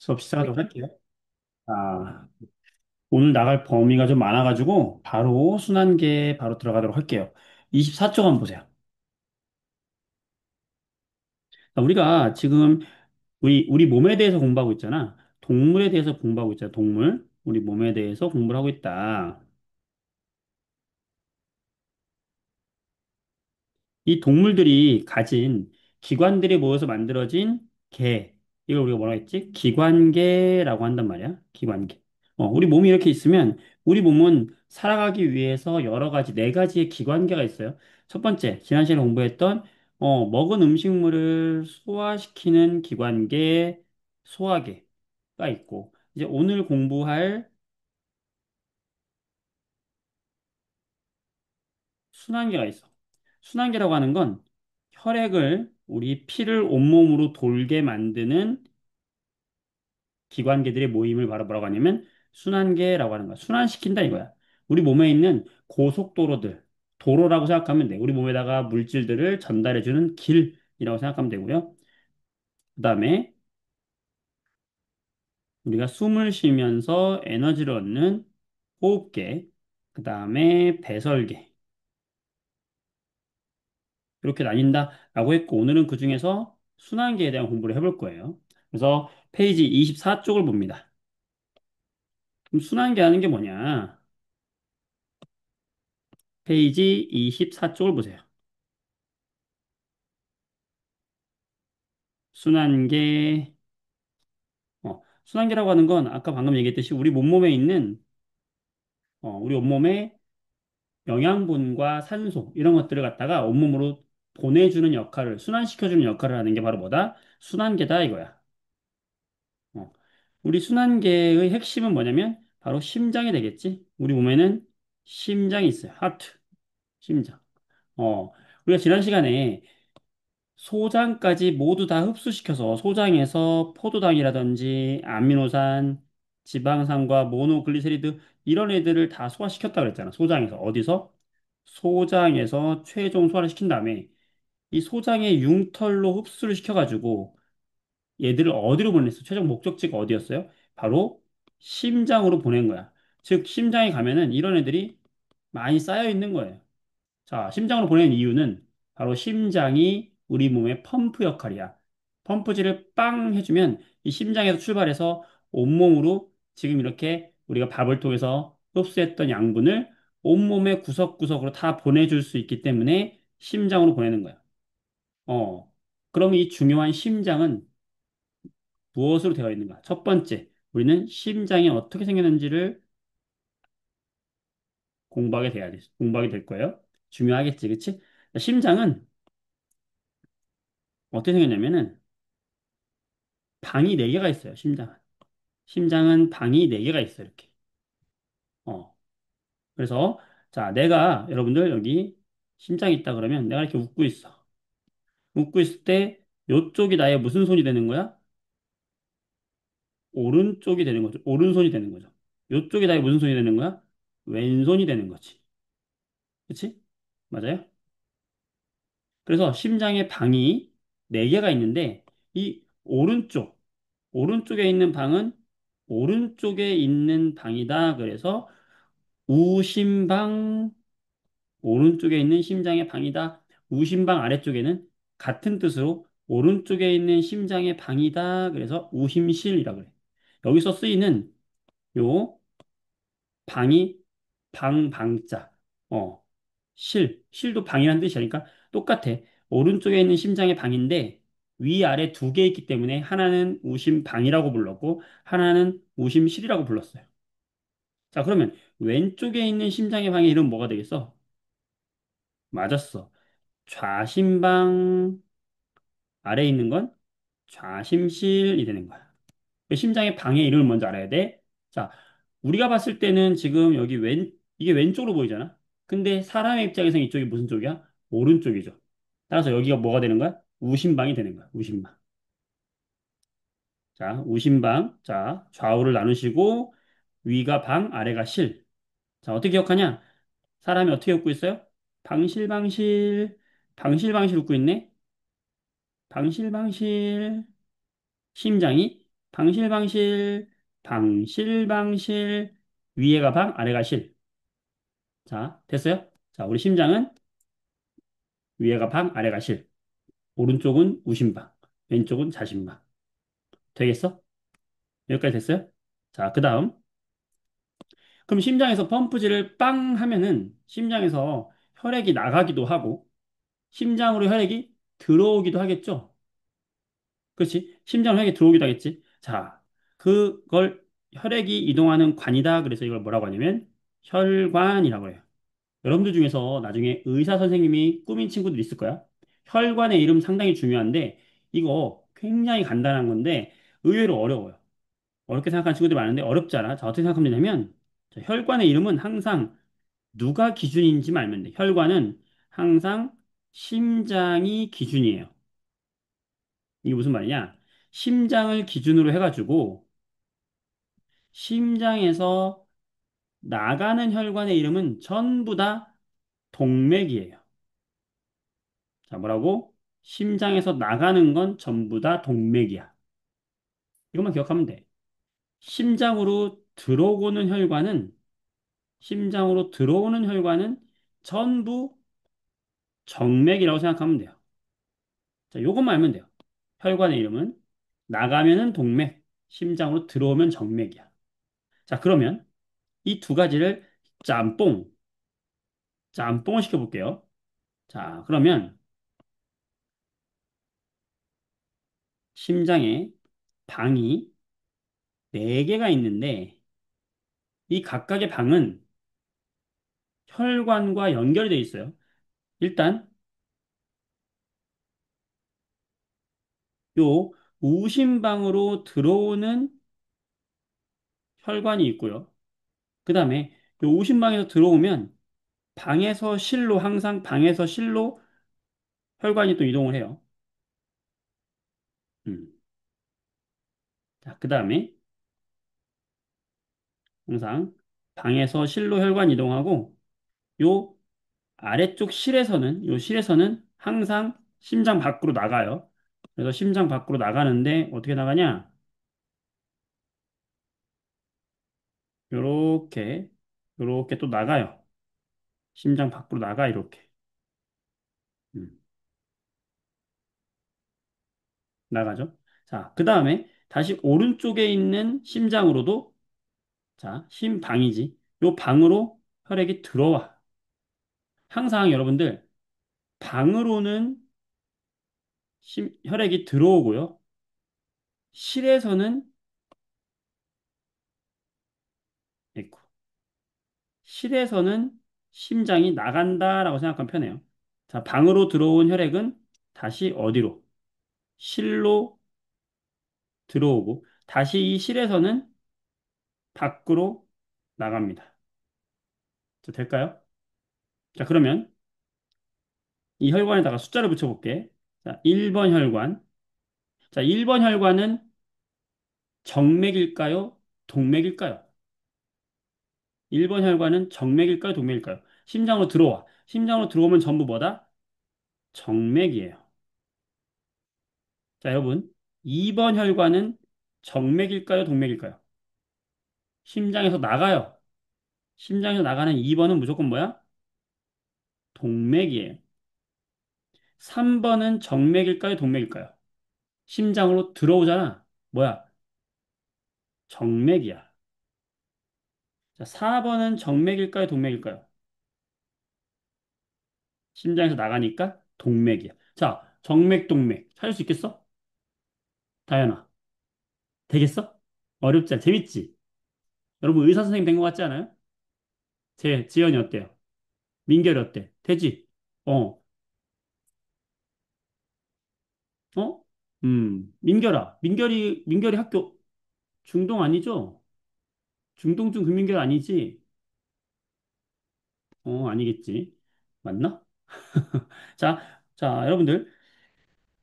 수업 시작하도록 할게요. 아, 오늘 나갈 범위가 좀 많아가지고 바로 순환계 바로 들어가도록 할게요. 24쪽 한번 보세요. 우리가 지금 우리 몸에 대해서 공부하고 있잖아. 동물에 대해서 공부하고 있잖아. 동물. 우리 몸에 대해서 공부를 하고 있다. 이 동물들이 가진 기관들이 모여서 만들어진 계. 이걸 우리가 뭐라 했지? 기관계라고 한단 말이야. 기관계. 우리 몸이 이렇게 있으면 우리 몸은 살아가기 위해서 여러 가지, 네 가지의 기관계가 있어요. 첫 번째, 지난 시간에 공부했던 먹은 음식물을 소화시키는 기관계, 소화계가 있고, 이제 오늘 공부할 순환계가 있어. 순환계라고 하는 건 혈액을 우리 피를 온몸으로 돌게 만드는 기관계들의 모임을 바로 뭐라고 하냐면 순환계라고 하는 거야. 순환시킨다 이거야. 우리 몸에 있는 고속도로들, 도로라고 생각하면 돼. 우리 몸에다가 물질들을 전달해주는 길이라고 생각하면 되고요. 그다음에 우리가 숨을 쉬면서 에너지를 얻는 호흡계, 그다음에 배설계 이렇게 나뉜다라고 했고 오늘은 그중에서 순환계에 대한 공부를 해볼 거예요. 그래서 페이지 24쪽을 봅니다. 그럼 순환계 하는 게 뭐냐? 페이지 24쪽을 보세요. 순환계, 순환계라고 하는 건 아까 방금 얘기했듯이 우리 몸몸에 있는, 우리 온몸에 영양분과 산소, 이런 것들을 갖다가 온몸으로 보내주는 역할을, 순환시켜주는 역할을 하는 게 바로 뭐다? 순환계다 이거야. 어, 우리 순환계의 핵심은 뭐냐면 바로 심장이 되겠지? 우리 몸에는 심장이 있어요. 하트, 심장. 어, 우리가 지난 시간에 소장까지 모두 다 흡수시켜서 소장에서 포도당이라든지 아미노산, 지방산과 모노글리세리드 이런 애들을 다 소화시켰다 그랬잖아. 소장에서. 어디서? 소장에서 최종 소화를 시킨 다음에 이 소장의 융털로 흡수를 시켜가지고 얘들을 어디로 보냈어? 최종 목적지가 어디였어요? 바로 심장으로 보낸 거야. 즉, 심장에 가면은 이런 애들이 많이 쌓여 있는 거예요. 자, 심장으로 보내는 이유는 바로 심장이 우리 몸의 펌프 역할이야. 펌프질을 빵 해주면 이 심장에서 출발해서 온몸으로 지금 이렇게 우리가 밥을 통해서 흡수했던 양분을 온몸의 구석구석으로 다 보내줄 수 있기 때문에 심장으로 보내는 거야. 어, 그럼 이 중요한 심장은 무엇으로 되어 있는가? 첫 번째, 우리는 심장이 어떻게 생겼는지를 공부하게 될 거예요. 중요하겠지, 그치? 심장은 어떻게 생겼냐면은 방이 네개가 있어요, 심장은. 심장은 방이 네개가 있어요, 이렇게. 어. 그래서, 자, 내가, 여러분들 여기 심장이 있다 그러면 내가 이렇게 웃고 있어. 웃고 있을 때, 요쪽이 나의 무슨 손이 되는 거야? 오른쪽이 되는 거죠. 오른손이 되는 거죠. 요쪽이 나의 무슨 손이 되는 거야? 왼손이 되는 거지. 그치? 맞아요? 그래서 심장의 방이 네개가 있는데, 이 오른쪽에 있는 방은 오른쪽에 있는 방이다. 그래서 우심방, 오른쪽에 있는 심장의 방이다. 우심방 아래쪽에는 같은 뜻으로 오른쪽에 있는 심장의 방이다. 그래서 우심실이라고 그래. 여기서 쓰이는 요 방이 방자. 어, 실도 방이라는 뜻이니까 똑같아. 오른쪽에 있는 심장의 방인데 위아래 두 개 있기 때문에 하나는 우심방이라고 불렀고 하나는 우심실이라고 불렀어요. 자, 그러면 왼쪽에 있는 심장의 방의 이름 뭐가 되겠어? 맞았어. 좌심방 아래에 있는 건 좌심실이 되는 거야. 그 심장의 방의 이름을 먼저 알아야 돼. 자, 우리가 봤을 때는 지금 여기 이게 왼쪽으로 보이잖아. 근데 사람의 입장에서는 이쪽이 무슨 쪽이야? 오른쪽이죠. 따라서 여기가 뭐가 되는 거야? 우심방이 되는 거야. 우심방. 자, 우심방. 자, 좌우를 나누시고 위가 방, 아래가 실. 자, 어떻게 기억하냐? 사람이 어떻게 웃고 있어요? 방실방실, 방실방실 웃고 있네? 방실방실. 심장이 방실방실, 방실방실, 위에가 방, 아래가 실. 자, 됐어요? 자, 우리 심장은 위에가 방, 아래가 실. 오른쪽은 우심방, 왼쪽은 자심방. 되겠어? 여기까지 됐어요? 자, 그 다음. 그럼 심장에서 펌프질을 빵 하면은 심장에서 혈액이 나가기도 하고 심장으로 혈액이 들어오기도 하겠죠? 그렇지? 심장으로 혈액이 들어오기도 하겠지? 자, 그걸 혈액이 이동하는 관이다. 그래서 이걸 뭐라고 하냐면 혈관이라고 해요. 여러분들 중에서 나중에 의사 선생님이 꾸민 친구들 있을 거야. 혈관의 이름 상당히 중요한데 이거 굉장히 간단한 건데 의외로 어려워요. 어렵게 생각하는 친구들이 많은데 어렵지 않아. 자, 어떻게 생각하면 되냐면 자, 혈관의 이름은 항상 누가 기준인지 알면 돼. 혈관은 항상 심장이 기준이에요. 이게 무슨 말이냐? 심장을 기준으로 해가지고 심장에서 나가는 혈관의 이름은 전부 다 동맥이에요. 자, 뭐라고? 심장에서 나가는 건 전부 다 동맥이야. 이것만 기억하면 돼. 심장으로 들어오는 혈관은 심장으로 들어오는 혈관은 전부 정맥이라고 생각하면 돼요. 자, 요것만 알면 돼요. 혈관의 이름은 나가면은 동맥, 심장으로 들어오면 정맥이야. 자, 그러면 이 두 가지를 짬뽕, 짬뽕을 시켜볼게요. 자, 그러면 심장에 방이 네개가 있는데 이 각각의 방은 혈관과 연결이 되어 있어요. 일단 요 우심방으로 들어오는 혈관이 있고요. 그 다음에 요 우심방에서 들어오면 방에서 실로 항상 방에서 실로 혈관이 또 이동을 해요. 음. 자, 그 다음에 항상 방에서 실로 혈관 이동하고 요 아래쪽 실에서는 요 실에서는 항상 심장 밖으로 나가요. 그래서 심장 밖으로 나가는데 어떻게 나가냐? 요렇게 요렇게 또 나가요. 심장 밖으로 나가 이렇게. 음, 나가죠. 자, 그 다음에 다시 오른쪽에 있는 심장으로도 자, 심방이지. 요 방으로 혈액이 들어와. 항상 여러분들 방으로는 혈액이 들어오고요. 실에서는 에코. 실에서는 심장이 나간다라고 생각하면 편해요. 자, 방으로 들어온 혈액은 다시 어디로? 실로 들어오고 다시 이 실에서는 밖으로 나갑니다. 자, 될까요? 자, 그러면 이 혈관에다가 숫자를 붙여볼게. 자, 1번 혈관. 자, 1번 혈관은 정맥일까요? 동맥일까요? 1번 혈관은 정맥일까요? 동맥일까요? 심장으로 들어와. 심장으로 들어오면 전부 뭐다? 정맥이에요. 자, 여러분. 2번 혈관은 정맥일까요? 동맥일까요? 심장에서 나가요. 심장에서 나가는 2번은 무조건 뭐야? 동맥이에요. 3번은 정맥일까요? 동맥일까요? 심장으로 들어오잖아. 뭐야? 정맥이야. 자, 4번은 정맥일까요? 동맥일까요? 심장에서 나가니까 동맥이야. 자, 정맥, 동맥. 찾을 수 있겠어? 다현아. 되겠어? 어렵지 않아. 재밌지? 여러분 의사 선생님 된 것 같지 않아요? 지연이 어때요? 민결이 어때? 되지? 어, 어? 민결아. 민결이 학교 중동 아니죠? 중동중 금민결 아니지? 아니겠지. 맞나? 자, 자, 여러분들.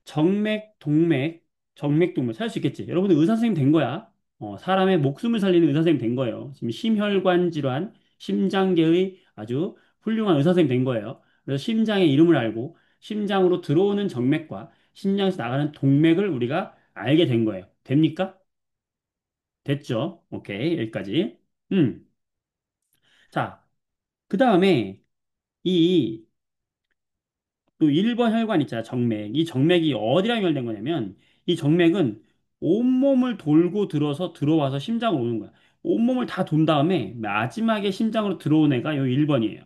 정맥, 동맥, 정맥, 동맥 찾을 수 있겠지. 여러분들 의사 선생님 된 거야. 사람의 목숨을 살리는 의사 선생님 된 거예요. 지금 심혈관 질환, 심장계의 아주 훌륭한 의사 선생님 된 거예요. 그래서 심장의 이름을 알고 심장으로 들어오는 정맥과 심장에서 나가는 동맥을 우리가 알게 된 거예요. 됩니까? 됐죠? 오케이, 여기까지. 음, 자, 그 다음에 이 또 1번 혈관 있잖아, 정맥. 이 정맥이 어디랑 연결된 거냐면, 이 정맥은 온몸을 돌고 들어와서 심장으로 오는 거야. 온몸을 다 돈 다음에 마지막에 심장으로 들어온 애가 요 1번이에요.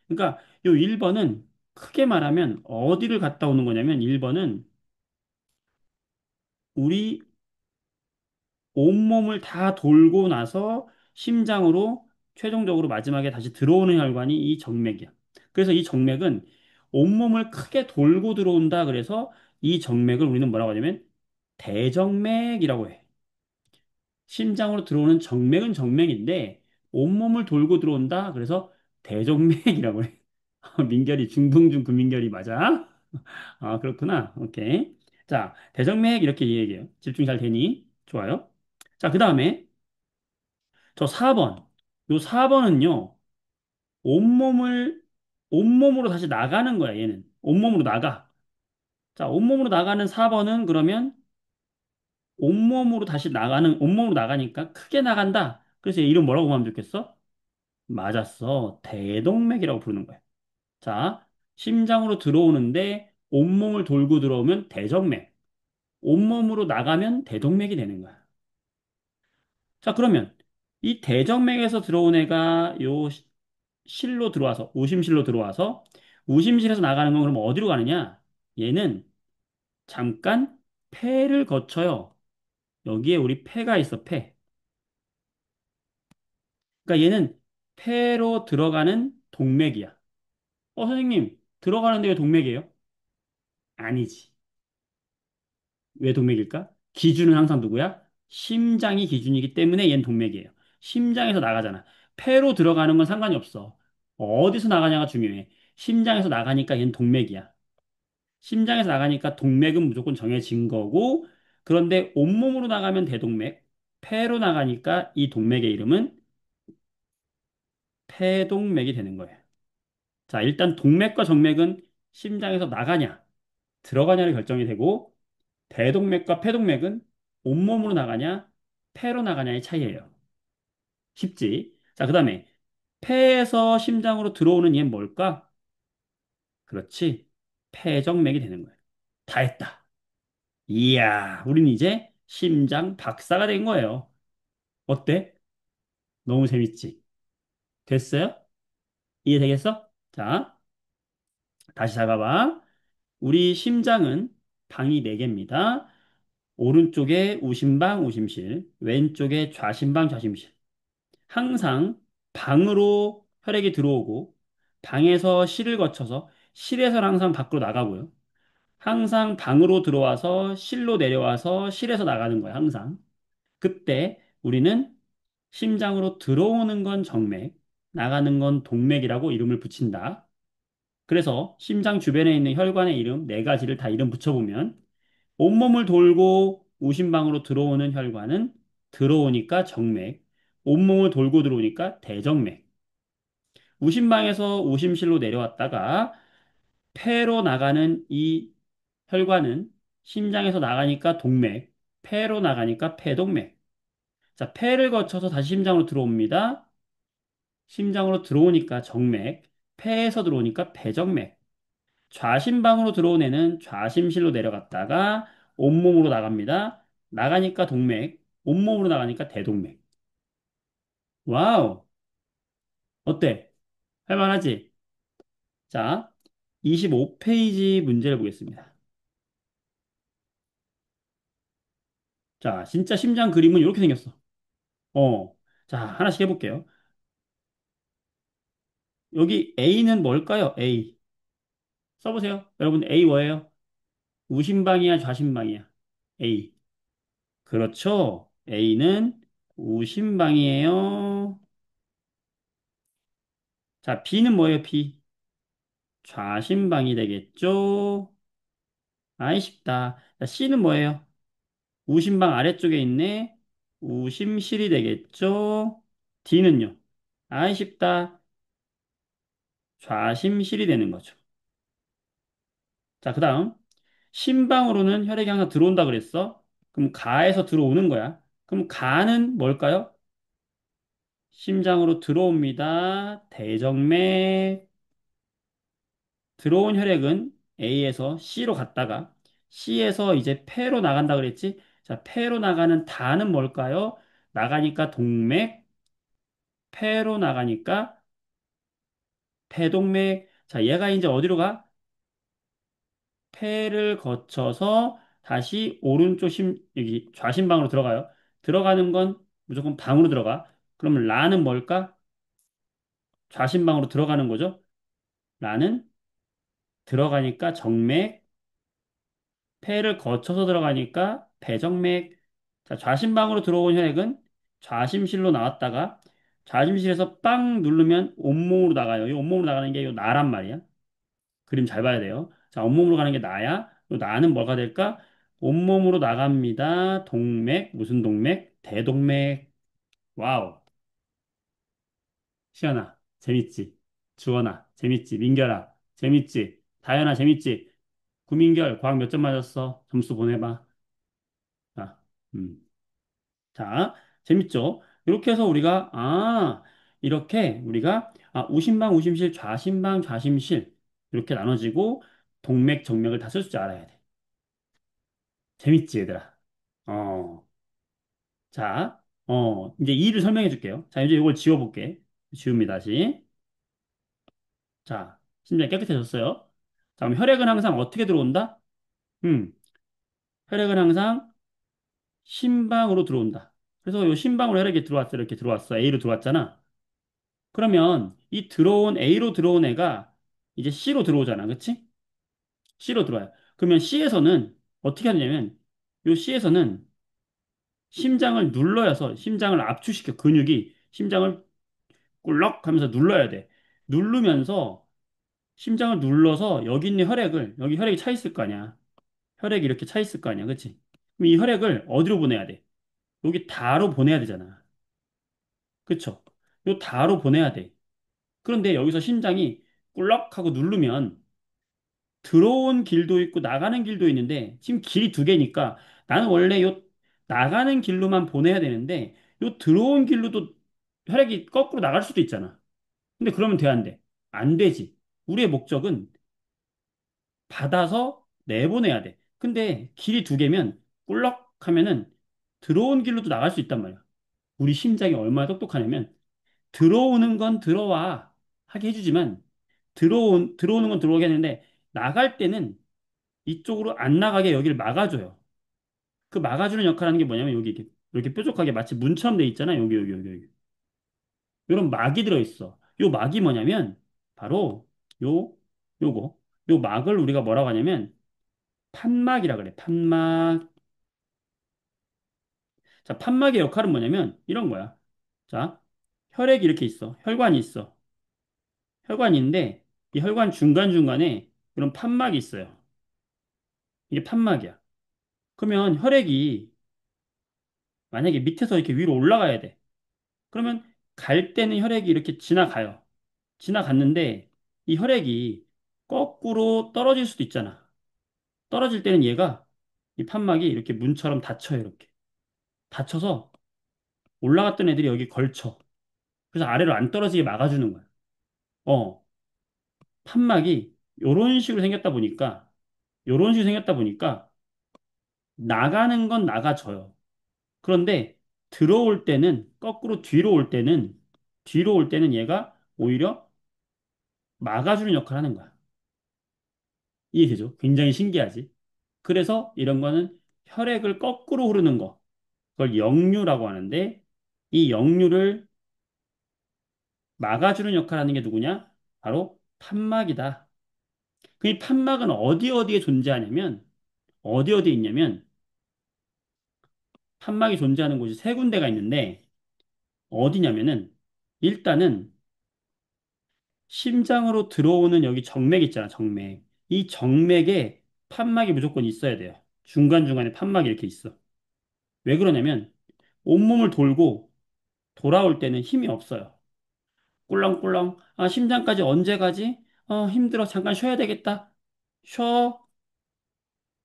그러니까 요 1번은 크게 말하면 어디를 갔다 오는 거냐면, 1번은 우리 온몸을 다 돌고 나서 심장으로 최종적으로 마지막에 다시 들어오는 혈관이 이 정맥이야. 그래서 이 정맥은 온몸을 크게 돌고 들어온다. 그래서 이 정맥을 우리는 뭐라고 하냐면 대정맥이라고 해. 심장으로 들어오는 정맥은 정맥인데 온몸을 돌고 들어온다. 그래서 대정맥이라고 해. 민결이 중동중 금민결이 맞아? 아, 그렇구나. 오케이. 자, 대정맥 이렇게 얘기해요. 집중 잘 되니? 좋아요. 자, 그 다음에 저 4번. 요 4번은요, 온몸을, 온몸으로 다시 나가는 거야, 얘는. 온몸으로 나가. 자, 온몸으로 나가는 4번은 그러면 온몸으로 나가니까 크게 나간다. 그래서 얘 이름 뭐라고 하면 좋겠어? 맞았어. 대동맥이라고 부르는 거야. 자, 심장으로 들어오는데 온몸을 돌고 들어오면 대정맥. 온몸으로 나가면 대동맥이 되는 거야. 자, 그러면 이 대정맥에서 들어온 애가 요 실로 들어와서, 우심실로 들어와서, 우심실에서 나가는 건 그럼 어디로 가느냐? 얘는 잠깐 폐를 거쳐요. 여기에 우리 폐가 있어, 폐. 그러니까 얘는 폐로 들어가는 동맥이야. 선생님, 들어가는데 왜 동맥이에요? 아니지. 왜 동맥일까? 기준은 항상 누구야? 심장이 기준이기 때문에 얘는 동맥이에요. 심장에서 나가잖아. 폐로 들어가는 건 상관이 없어. 어디서 나가냐가 중요해. 심장에서 나가니까 얘는 동맥이야. 심장에서 나가니까 동맥은 무조건 정해진 거고, 그런데 온몸으로 나가면 대동맥, 폐로 나가니까 이 동맥의 이름은 폐동맥이 되는 거예요. 자, 일단 동맥과 정맥은 심장에서 나가냐, 들어가냐를 결정이 되고, 대동맥과 폐동맥은 온몸으로 나가냐, 폐로 나가냐의 차이예요. 쉽지? 자, 그 다음에 폐에서 심장으로 들어오는 얘는 뭘까? 그렇지. 폐정맥이 되는 거예요. 다 했다. 이야, 우린 이제 심장 박사가 된 거예요. 어때? 너무 재밌지? 됐어요? 이해되겠어? 자, 다시 잡아봐. 우리 심장은 방이 4개입니다. 오른쪽에 우심방, 우심실, 왼쪽에 좌심방, 좌심실. 항상 방으로 혈액이 들어오고, 방에서 실을 거쳐서, 실에서 항상 밖으로 나가고요. 항상 방으로 들어와서 실로 내려와서 실에서 나가는 거예요, 항상. 그때 우리는 심장으로 들어오는 건 정맥, 나가는 건 동맥이라고 이름을 붙인다. 그래서 심장 주변에 있는 혈관의 이름 4가지를 다 이름 붙여보면 온몸을 돌고 우심방으로 들어오는 혈관은 들어오니까 정맥, 온몸을 돌고 들어오니까 대정맥, 우심방에서 우심실로 내려왔다가 폐로 나가는 이 혈관은 심장에서 나가니까 동맥, 폐로 나가니까 폐동맥. 자, 폐를 거쳐서 다시 심장으로 들어옵니다. 심장으로 들어오니까 정맥, 폐에서 들어오니까 폐정맥. 좌심방으로 들어온 애는 좌심실로 내려갔다가 온몸으로 나갑니다. 나가니까 동맥, 온몸으로 나가니까 대동맥. 와우! 어때? 할만하지? 자, 25페이지 문제를 보겠습니다. 자, 진짜 심장 그림은 이렇게 생겼어. 어, 자, 하나씩 해볼게요. 여기 A는 뭘까요? A. 써보세요. 여러분, A 뭐예요? 우심방이야, 좌심방이야? A. 그렇죠. A는 우심방이에요. 자, B는 뭐예요? B. 좌심방이 되겠죠. 아이, 쉽다. 자, C는 뭐예요? 우심방 아래쪽에 있네. 우심실이 되겠죠. D는요? 아이, 쉽다. 좌심실이 되는 거죠. 자, 그 다음. 심방으로는 혈액이 항상 들어온다 그랬어. 그럼 가에서 들어오는 거야. 그럼 가는 뭘까요? 심장으로 들어옵니다. 대정맥. 들어온 혈액은 A에서 C로 갔다가 C에서 이제 폐로 나간다 그랬지? 자, 폐로 나가는 다는 뭘까요? 나가니까 동맥, 폐로 나가니까 폐동맥. 자, 얘가 이제 어디로 가? 폐를 거쳐서 다시 오른쪽 여기 좌심방으로 들어가요. 들어가는 건 무조건 방으로 들어가. 그러면 라는 뭘까? 좌심방으로 들어가는 거죠. 라는 들어가니까 정맥, 폐를 거쳐서 들어가니까 배정맥. 자, 좌심방으로 들어온 혈액은 좌심실로 나왔다가 좌심실에서 빵 누르면 온몸으로 나가요. 이 온몸으로 나가는 게 이 나란 말이야. 그림 잘 봐야 돼요. 자, 온몸으로 가는 게 나야. 이 나는 뭐가 될까? 온몸으로 나갑니다. 동맥, 무슨 동맥? 대동맥. 와우. 시연아, 재밌지? 주원아, 재밌지? 민결아, 재밌지? 다현아, 재밌지? 구민결, 과학 몇 점 맞았어? 점수 보내봐. 자, 음. 자, 재밌죠? 이렇게 해서 우심방, 우심실, 좌심방, 좌심실, 이렇게 나눠지고, 동맥, 정맥을 다 쓸 줄 알아야 돼. 재밌지, 얘들아? 어, 자, 이제 이를 설명해 줄게요. 자, 이제 이걸 지워볼게. 지웁니다, 다시. 자, 심장이 깨끗해졌어요. 자, 그럼 혈액은 항상 어떻게 들어온다? 음, 혈액은 항상 심방으로 들어온다. 그래서 이 심방으로 혈액이 들어왔어. 이렇게 들어왔어. A로 들어왔잖아. 그러면 이 들어온 A로 들어온 애가 이제 C로 들어오잖아. 그치? C로 들어와요. 그러면 C에서는 어떻게 하냐면 요 C에서는 심장을 눌러야서 심장을 압축시켜 근육이 심장을 꿀럭 하면서 눌러야 돼. 누르면서 심장을 눌러서 여기 있는 혈액을 여기 혈액이 차 있을 거 아니야. 혈액이 이렇게 차 있을 거 아니야. 그치? 그럼 이 혈액을 어디로 보내야 돼? 여기 다로 보내야 되잖아. 그쵸? 요 다로 보내야 돼. 그런데 여기서 심장이 꿀럭 하고 누르면 들어온 길도 있고 나가는 길도 있는데 지금 길이 두 개니까 나는 원래 요 나가는 길로만 보내야 되는데 요 들어온 길로도 혈액이 거꾸로 나갈 수도 있잖아. 근데 그러면 돼, 안 돼? 안 되지. 우리의 목적은 받아서 내보내야 돼. 근데 길이 두 개면 꿀럭 하면은 들어온 길로도 나갈 수 있단 말이야. 우리 심장이 얼마나 똑똑하냐면 들어오는 건 들어와 하게 해주지만 들어오는 건 들어오게 하는데 나갈 때는 이쪽으로 안 나가게 여기를 막아줘요. 그 막아주는 역할을 하는 게 뭐냐면 여기 이렇게 뾰족하게 마치 문처럼 돼 있잖아. 여기. 이런 막이 들어있어. 요 막이 뭐냐면 바로 요 요거 요 막을 우리가 뭐라고 하냐면 판막이라 그래. 판막. 자, 판막의 역할은 뭐냐면 이런 거야. 자, 혈액이 이렇게 있어. 혈관이 있어. 혈관인데 이 혈관 중간중간에 이런 판막이 있어요. 이게 판막이야. 그러면 혈액이 만약에 밑에서 이렇게 위로 올라가야 돼. 그러면 갈 때는 혈액이 이렇게 지나가요. 지나갔는데 이 혈액이 거꾸로 떨어질 수도 있잖아. 떨어질 때는 얘가 이 판막이 이렇게 문처럼 닫혀요. 이렇게. 닫혀서 올라갔던 애들이 여기 걸쳐. 그래서 아래로 안 떨어지게 막아주는 거야. 어, 판막이 요런 식으로 생겼다 보니까 나가는 건 나가져요. 그런데 들어올 때는 거꾸로 뒤로 올 때는 얘가 오히려 막아주는 역할을 하는 거야. 이해되죠? 굉장히 신기하지? 그래서 이런 거는 혈액을 거꾸로 흐르는 거, 그걸 역류라고 하는데 이 역류를 막아주는 역할을 하는 게 누구냐? 바로 판막이다. 그 이 판막은 어디에 존재하냐면 어디에 있냐면 판막이 존재하는 곳이 세 군데가 있는데 어디냐면은 일단은 심장으로 들어오는 여기 정맥 있잖아, 정맥. 이 정맥에 판막이 무조건 있어야 돼요. 중간중간에 판막이 이렇게 있어. 왜 그러냐면 온몸을 돌고 돌아올 때는 힘이 없어요. 꿀렁꿀렁. 아, 심장까지 언제 가지? 힘들어. 잠깐 쉬어야 되겠다. 쉬어.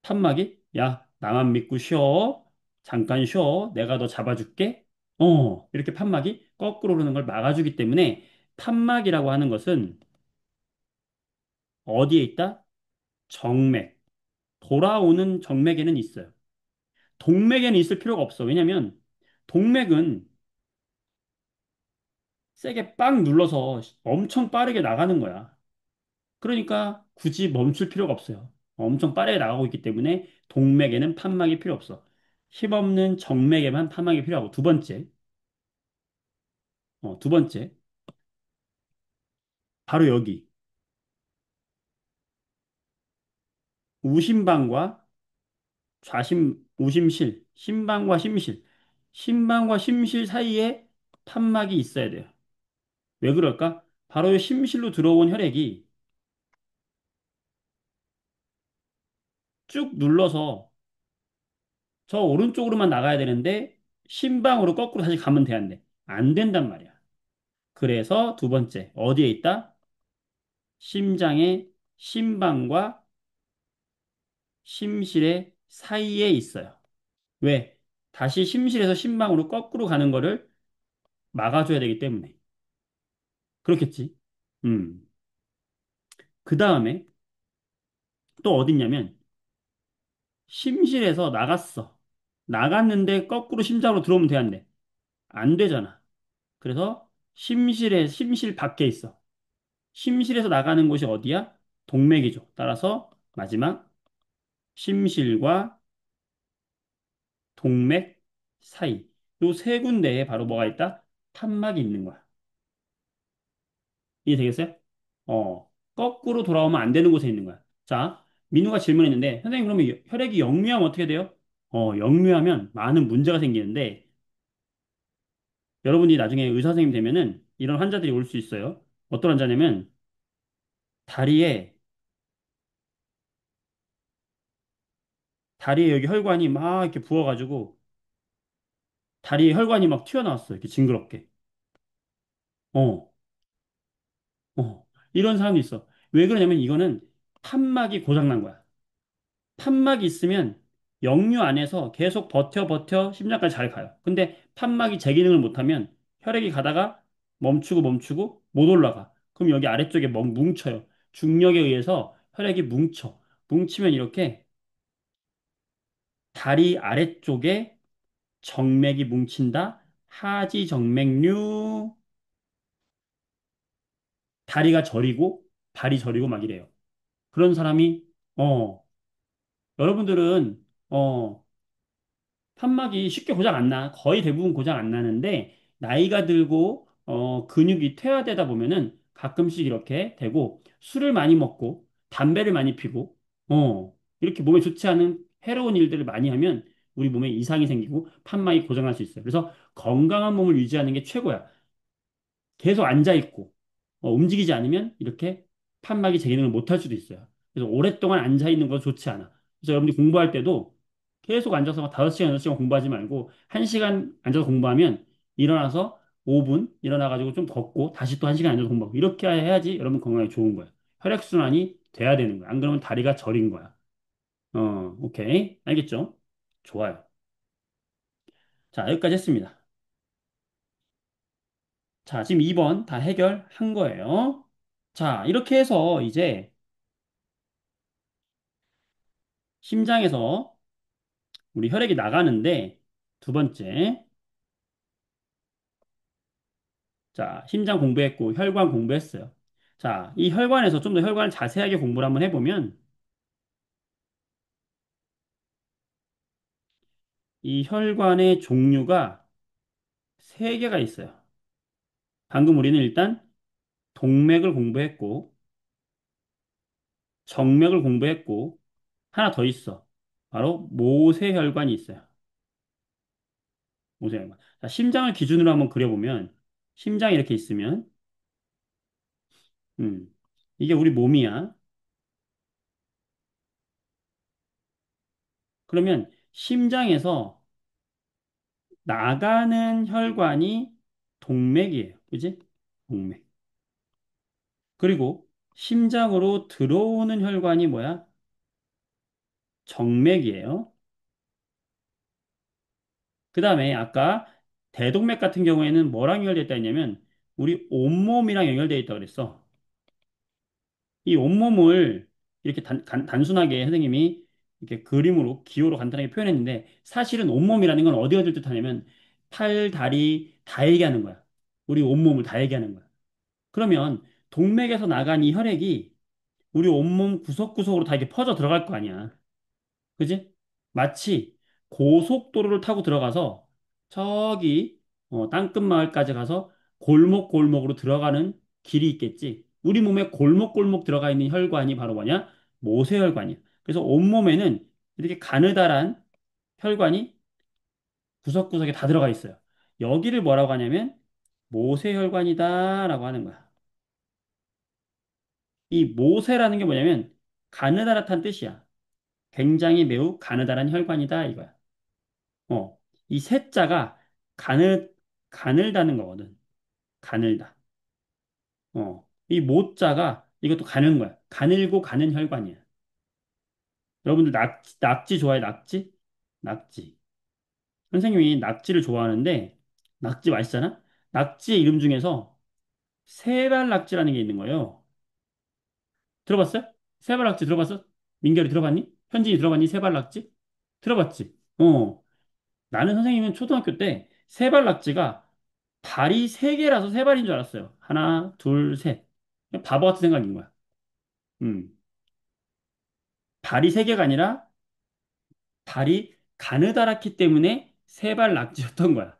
판막이. 야, 나만 믿고 쉬어. 잠깐 쉬어. 내가 너 잡아줄게. 이렇게 판막이 거꾸로 오르는 걸 막아주기 때문에 판막이라고 하는 것은 어디에 있다? 정맥. 돌아오는 정맥에는 있어요. 동맥에는 있을 필요가 없어. 왜냐면 동맥은 세게 빵 눌러서 엄청 빠르게 나가는 거야. 그러니까 굳이 멈출 필요가 없어요. 엄청 빠르게 나가고 있기 때문에 동맥에는 판막이 필요 없어. 힘없는 정맥에만 판막이 필요하고 두 번째, 바로 여기 우심방과 우심실, 심방과 심실 사이에 판막이 있어야 돼요. 왜 그럴까? 바로 이 심실로 들어온 혈액이 쭉 눌러서 저 오른쪽으로만 나가야 되는데 심방으로 거꾸로 다시 가면 돼, 안 돼? 안 된단 말이야. 그래서 두 번째, 어디에 있다? 심장의 심방과 심실의 사이에 있어요. 왜? 다시 심실에서 심방으로 거꾸로 가는 거를 막아줘야 되기 때문에. 그렇겠지? 음. 그 다음에 또 어딨냐면 심실에서 나갔어. 나갔는데 거꾸로 심장으로 들어오면 돼, 안 돼? 안 되잖아. 그래서 심실 밖에 있어. 심실에서 나가는 곳이 어디야? 동맥이죠. 따라서 마지막 심실과 동맥 사이. 요 세 군데에 바로 뭐가 있다? 판막이 있는 거야. 이해되겠어요? 거꾸로 돌아오면 안 되는 곳에 있는 거야. 자, 민우가 질문했는데, 선생님 그러면 혈액이 역류하면 어떻게 돼요? 역류하면 많은 문제가 생기는데, 여러분이 나중에 의사 선생님 되면은 이런 환자들이 올 수 있어요. 어떤 환자냐면, 다리에, 다리에 여기 혈관이 막 이렇게 부어가지고, 다리에 혈관이 막 튀어나왔어. 이렇게 징그럽게. 어, 이런 사람도 있어. 왜 그러냐면 이거는 판막이 고장난 거야. 판막이 있으면 역류 안에서 계속 버텨 심장까지 잘 가요. 근데 판막이 제 기능을 못하면 혈액이 가다가 멈추고 못 올라가. 그럼 여기 아래쪽에 뭉쳐요. 중력에 의해서 혈액이 뭉쳐. 뭉치면 이렇게 다리 아래쪽에 정맥이 뭉친다. 하지정맥류, 다리가 저리고 발이 저리고 막 이래요. 그런 사람이 어 여러분들은 판막이 쉽게 고장 안 나. 거의 대부분 고장 안 나는데 나이가 들고 근육이 퇴화되다 보면은 가끔씩 이렇게 되고 술을 많이 먹고 담배를 많이 피고 이렇게 몸에 좋지 않은 해로운 일들을 많이 하면 우리 몸에 이상이 생기고 판막이 고장날 수 있어요. 그래서 건강한 몸을 유지하는 게 최고야. 계속 앉아 있고 움직이지 않으면 이렇게 판막이 제 기능을 못 할 수도 있어요. 그래서 오랫동안 앉아 있는 건 좋지 않아. 그래서 여러분들이 공부할 때도 계속 앉아서 막 5시간, 6시간 공부하지 말고 1시간 앉아서 공부하면 일어나서 5분 일어나가지고 좀 걷고 다시 또 1시간 앉아서 공부하고 이렇게 해야지 여러분 건강에 좋은 거야. 혈액순환이 돼야 되는 거야. 안 그러면 다리가 저린 거야. 오케이. 알겠죠? 좋아요. 자, 여기까지 했습니다. 자, 지금 2번 다 해결한 거예요. 자, 이렇게 해서 이제 심장에서 우리 혈액이 나가는데 두 번째, 자, 심장 공부했고 혈관 공부했어요. 자, 이 혈관에서 좀 더 혈관을 자세하게 공부를 한번 해보면 이 혈관의 종류가 세 개가 있어요. 방금 우리는 일단 동맥을 공부했고 정맥을 공부했고 하나 더 있어. 바로 모세혈관이 있어요. 모세혈관. 자, 심장을 기준으로 한번 그려보면 심장이 이렇게 있으면 음, 이게 우리 몸이야. 그러면 심장에서 나가는 혈관이 동맥이에요. 그지? 동맥. 그리고 심장으로 들어오는 혈관이 뭐야? 정맥이에요. 그 다음에 아까 대동맥 같은 경우에는 뭐랑 연결되어 있다 했냐면 우리 온몸이랑 연결되어 있다고 그랬어. 이 온몸을 이렇게 단순하게 선생님이 이렇게 그림으로 기호로 간단하게 표현했는데 사실은 온몸이라는 건 어디 어디를 뜻하냐면 팔, 다리 다 얘기하는 거야. 우리 온몸을 다 얘기하는 거야. 그러면 동맥에서 나간 이 혈액이 우리 온몸 구석구석으로 다 이렇게 퍼져 들어갈 거 아니야. 그지? 마치 고속도로를 타고 들어가서 저기 땅끝마을까지 가서 골목골목으로 들어가는 길이 있겠지. 우리 몸에 골목골목 들어가 있는 혈관이 바로 뭐냐? 모세혈관이야. 그래서 온몸에는 이렇게 가느다란 혈관이 구석구석에 다 들어가 있어요. 여기를 뭐라고 하냐면 모세혈관이다라고 하는 거야. 이 모세라는 게 뭐냐면 가느다랗다는 뜻이야. 굉장히 매우 가느다란 혈관이다 이거야. 어, 이 세자가 가늘다는 거거든. 가늘다. 이 모자가 이것도 가는 거야. 가늘고 가는 혈관이야. 여러분들 낙지 좋아해? 낙지? 낙지. 선생님이 낙지를 좋아하는데 낙지 맛있잖아? 낙지의 이름 중에서 세발낙지라는 게 있는 거예요. 들어봤어요? 세발낙지 들어봤어? 민결이 들어봤니? 현진이 들어봤니? 세발낙지? 들어봤지? 나는 선생님은 초등학교 때 세발낙지가 발이 세 개라서 세 발인 줄 알았어요. 하나, 둘, 셋. 그냥 바보 같은 생각인 거야. 음. 발이 세 개가 아니라 발이 가느다랗기 때문에 세발 낙지였던 거야.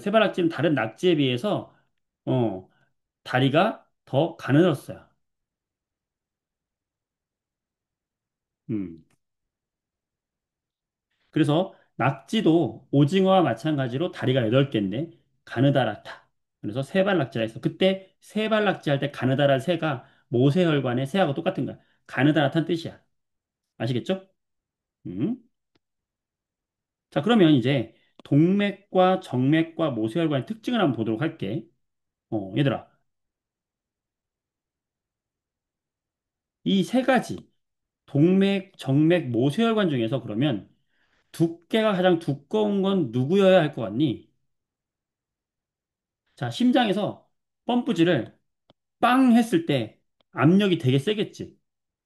세발 낙지는 다른 낙지에 비해서 어, 다리가 더 가느다랐어요. 음. 그래서 낙지도 오징어와 마찬가지로 다리가 8개인데 가느다랗다. 그래서 세발 낙지라 해서 그때 세발 낙지 할 때 가느다란 새가 모세혈관의 새하고 똑같은 거야. 가느다랗다는 뜻이야. 아시겠죠? 음. 자, 그러면 이제 동맥과 정맥과 모세혈관의 특징을 한번 보도록 할게. 얘들아, 이 세 가지 동맥, 정맥, 모세혈관 중에서 그러면 두께가 가장 두꺼운 건 누구여야 할 것 같니? 자, 심장에서 펌프질을 빵 했을 때 압력이 되게 세겠지.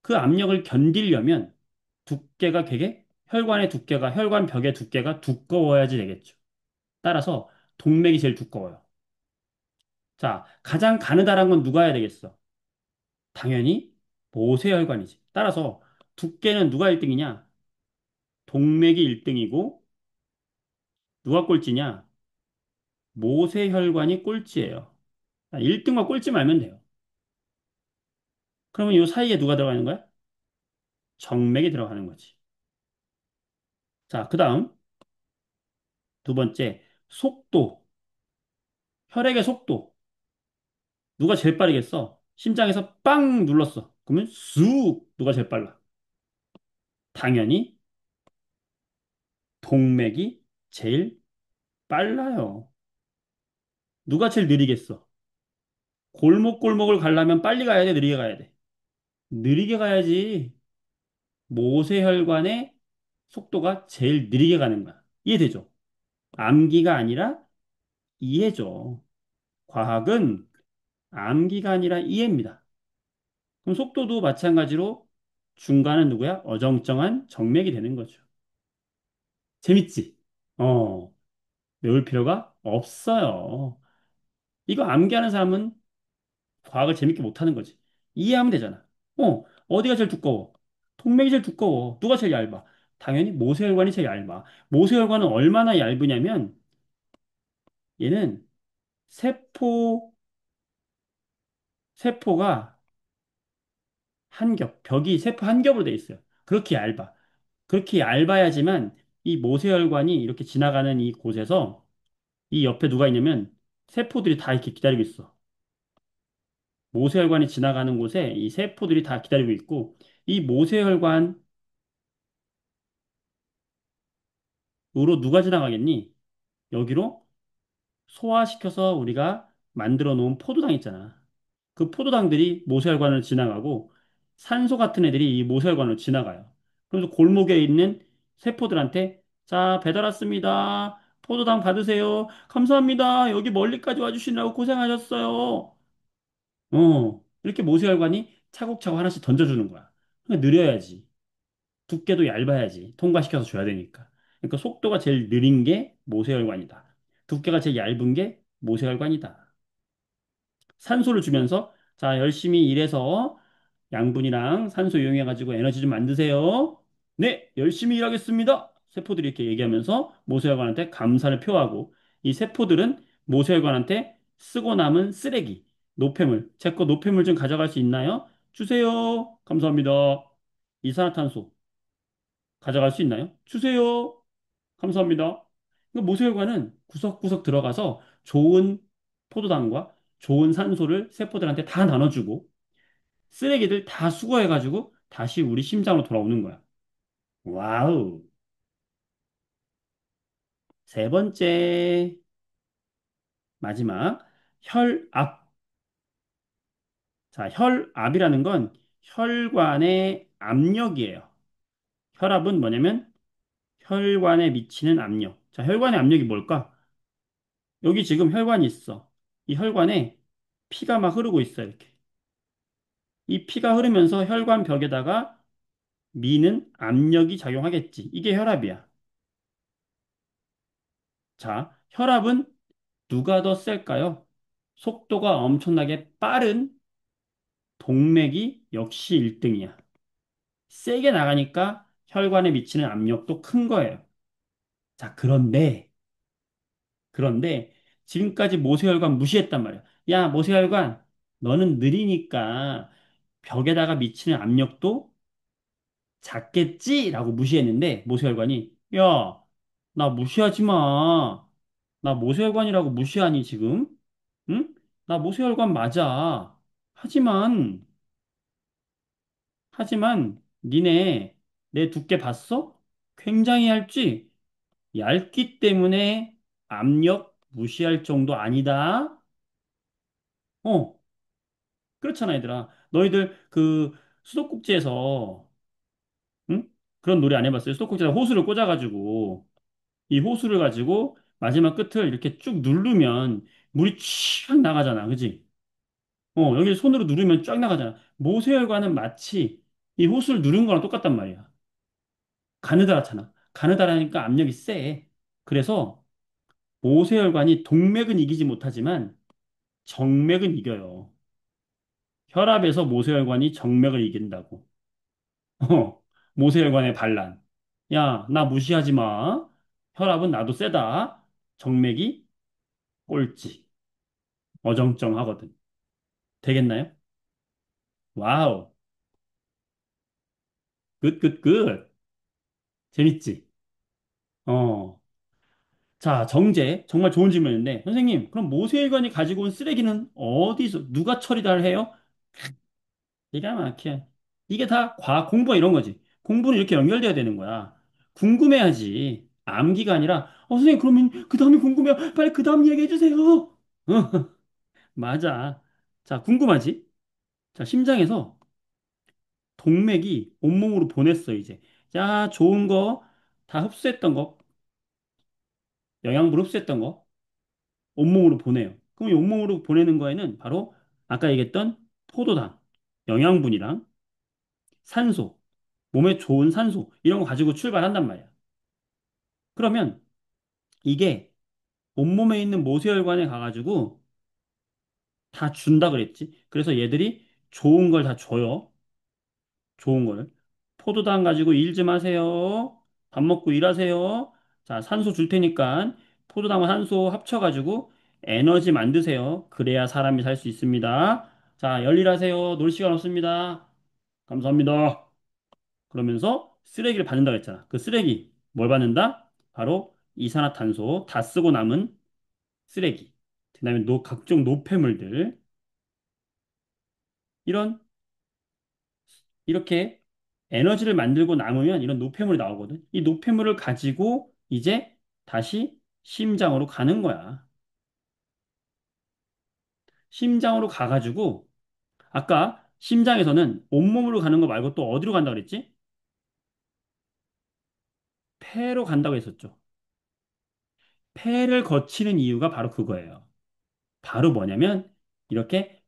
그 압력을 견디려면 두께가 되게 혈관의 두께가 혈관 벽의 두께가 두꺼워야지 되겠죠. 따라서 동맥이 제일 두꺼워요. 자, 가장 가느다란 건 누가 해야 되겠어? 당연히 모세혈관이지. 따라서 두께는 누가 1등이냐? 동맥이 1등이고 누가 꼴찌냐? 모세혈관이 꼴찌예요. 1등과 꼴찌만 알면 돼요. 그러면 이 사이에 누가 들어가는 거야? 정맥이 들어가는 거지. 자, 그 다음 두 번째 속도, 혈액의 속도. 누가 제일 빠르겠어? 심장에서 빵 눌렀어. 그러면 쑥 누가 제일 빨라? 당연히 동맥이 제일 빨라요. 누가 제일 느리겠어? 골목골목을 가려면 빨리 가야 돼, 느리게 가야 돼? 느리게 가야지. 모세혈관의 속도가 제일 느리게 가는 거야. 이해되죠? 암기가 아니라 이해죠. 과학은 암기가 아니라 이해입니다. 그럼 속도도 마찬가지로 중간은 누구야? 어정쩡한 정맥이 되는 거죠. 재밌지? 어, 외울 필요가 없어요. 이거 암기하는 사람은 과학을 재밌게 못하는 거지. 이해하면 되잖아. 어디가 제일 두꺼워? 동맥이 제일 두꺼워. 누가 제일 얇아? 당연히 모세혈관이 제일 얇아. 모세혈관은 얼마나 얇으냐면 얘는 세포, 세포가 한 겹, 벽이 세포 한 겹으로 돼 있어요. 그렇게 얇아. 그렇게 얇아야지만 이 모세혈관이 이렇게 지나가는 이 곳에서 이 옆에 누가 있냐면 세포들이 다 이렇게 기다리고 있어. 모세혈관이 지나가는 곳에 이 세포들이 다 기다리고 있고 이 모세혈관으로 누가 지나가겠니? 여기로 소화시켜서 우리가 만들어 놓은 포도당 있잖아. 그 포도당들이 모세혈관을 지나가고 산소 같은 애들이 이 모세혈관을 지나가요. 그래서 골목에 있는 세포들한테 자, 배달 왔습니다. 포도당 받으세요. 감사합니다. 여기 멀리까지 와주시느라고 고생하셨어요. 이렇게 모세혈관이 차곡차곡 하나씩 던져주는 거야. 그러니까 느려야지. 두께도 얇아야지. 통과시켜서 줘야 되니까. 그러니까 속도가 제일 느린 게 모세혈관이다. 두께가 제일 얇은 게 모세혈관이다. 산소를 주면서 자, 열심히 일해서 양분이랑 산소 이용해가지고 에너지 좀 만드세요. 네, 열심히 일하겠습니다. 세포들이 이렇게 얘기하면서 모세혈관한테 감사를 표하고 이 세포들은 모세혈관한테 쓰고 남은 쓰레기, 노폐물, 제 거 노폐물 좀 가져갈 수 있나요? 주세요. 감사합니다. 이산화탄소 가져갈 수 있나요? 주세요. 감사합니다. 그러니까 모세혈관은 구석구석 들어가서 좋은 포도당과 좋은 산소를 세포들한테 다 나눠주고 쓰레기들 다 수거해가지고 다시 우리 심장으로 돌아오는 거야. 와우. 세 번째, 마지막, 혈압. 자, 혈압이라는 건 혈관의 압력이에요. 혈압은 뭐냐면 혈관에 미치는 압력. 자, 혈관의 압력이 뭘까? 여기 지금 혈관이 있어. 이 혈관에 피가 막 흐르고 있어, 이렇게. 이 피가 흐르면서 혈관 벽에다가 미는 압력이 작용하겠지. 이게 혈압이야. 자, 혈압은 누가 더 셀까요? 속도가 엄청나게 빠른 동맥이 역시 1등이야. 세게 나가니까 혈관에 미치는 압력도 큰 거예요. 자, 그런데 지금까지 모세혈관 무시했단 말이야. 야, 모세혈관, 너는 느리니까 벽에다가 미치는 압력도 작겠지라고 무시했는데 모세혈관이 야, 나 무시하지 마. 나 모세혈관이라고 무시하니 지금? 응? 나 모세혈관 맞아. 하지만 니네 내 두께 봤어? 굉장히 얇지? 얇기 때문에 압력 무시할 정도 아니다. 어, 그렇잖아, 얘들아. 너희들 그 수도꼭지에서 응? 그런 놀이 안 해봤어요? 수도꼭지에다 호수를 꽂아가지고 이 호수를 가지고 마지막 끝을 이렇게 쭉 누르면 물이 쫙 나가잖아. 그지? 여기 손으로 누르면 쫙 나가잖아. 모세혈관은 마치 이 호수를 누른 거랑 똑같단 말이야. 가느다랗잖아. 가느다라니까 압력이 세. 그래서 모세혈관이 동맥은 이기지 못하지만 정맥은 이겨요. 혈압에서 모세혈관이 정맥을 이긴다고. 어, 모세혈관의 반란. 야, 나 무시하지 마. 혈압은 나도 세다. 정맥이 꼴찌. 어정쩡하거든. 되겠나요? 와우. 굿, 굿, 굿. 재밌지? 어. 자, 정제. 정말 좋은 질문인데, 선생님, 그럼 모세혈관이 가지고 온 쓰레기는 어디서, 누가 처리를 해요? 기가 막혀. 이게 다 과학 공부가 이런 거지. 공부는 이렇게 연결돼야 되는 거야. 궁금해야지. 암기가 아니라, 선생님, 그러면 그 다음이 궁금해요. 빨리 그 다음 이야기 해주세요. 맞아. 자, 궁금하지? 자, 심장에서 동맥이 온몸으로 보냈어, 이제. 자, 좋은 거, 다 흡수했던 거, 영양분 흡수했던 거, 온몸으로 보내요. 그럼 이 온몸으로 보내는 거에는 바로 아까 얘기했던 포도당, 영양분이랑 산소, 몸에 좋은 산소, 이런 거 가지고 출발한단 말이야. 그러면 이게 온몸에 있는 모세혈관에 가가지고 다 준다 그랬지. 그래서 얘들이 좋은 걸 다 줘요. 좋은 걸. 포도당 가지고 일 좀 하세요. 밥 먹고 일하세요. 자, 산소 줄 테니까 포도당과 산소 합쳐가지고 에너지 만드세요. 그래야 사람이 살 수 있습니다. 자, 열일하세요. 놀 시간 없습니다. 감사합니다. 그러면서 쓰레기를 받는다고 했잖아. 그 쓰레기 뭘 받는다? 바로 이산화탄소 다 쓰고 남은 쓰레기. 그다음에 각종 노폐물들 이런 이렇게 에너지를 만들고 남으면 이런 노폐물이 나오거든. 이 노폐물을 가지고 이제 다시 심장으로 가는 거야. 심장으로 가가지고 아까 심장에서는 온몸으로 가는 거 말고 또 어디로 간다고 그랬지? 폐로 간다고 했었죠. 폐를 거치는 이유가 바로 그거예요. 바로 뭐냐면 이렇게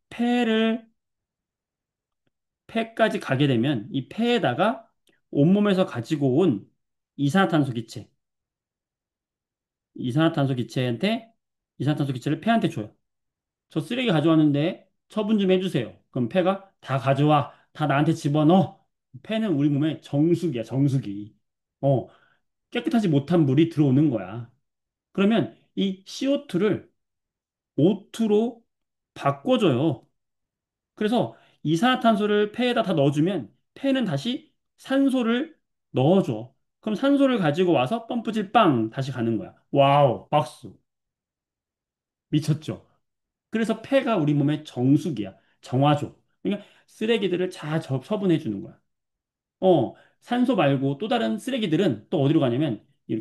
폐까지 가게 되면 이 폐에다가 온몸에서 가지고 온 이산화탄소 기체, 이산화탄소 기체한테 이산화탄소 기체를 폐한테 줘요. 저 쓰레기 가져왔는데 처분 좀 해주세요. 그럼 폐가 다 가져와, 다 나한테 집어넣어. 폐는 우리 몸에 정수기야, 정수기. 어, 깨끗하지 못한 물이 들어오는 거야. 그러면 이 CO2를 O2로 바꿔줘요. 그래서 이산화탄소를 폐에다 다 넣어주면 폐는 다시 산소를 넣어줘. 그럼 산소를 가지고 와서 펌프질 빵 다시 가는 거야. 와우, 박수. 미쳤죠? 그래서 폐가 우리 몸의 정수기야. 정화조. 그러니까 쓰레기들을 잘 처분해 주는 거야. 산소 말고 또 다른 쓰레기들은 또 어디로 가냐면 이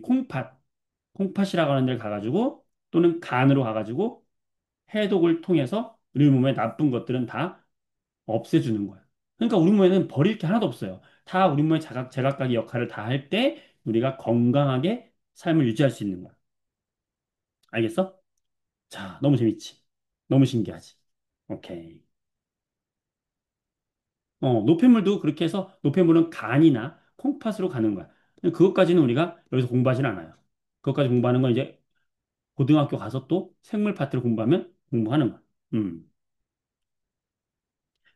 콩팥이라고 하는 데를 가가지고 또는 간으로 가가지고 해독을 통해서 우리 몸에 나쁜 것들은 다 없애주는 거야. 그러니까 우리 몸에는 버릴 게 하나도 없어요. 다 우리 몸의 제각각의 역할을 다 할 때 우리가 건강하게 삶을 유지할 수 있는 거야. 알겠어? 자, 너무 재밌지? 너무 신기하지? 오케이. 노폐물도 그렇게 해서 노폐물은 간이나 콩팥으로 가는 거야. 근데 그것까지는 우리가 여기서 공부하진 않아요. 그것까지 공부하는 건 이제 고등학교 가서 또 생물 파트를 공부하면 공부하는 거야. 음.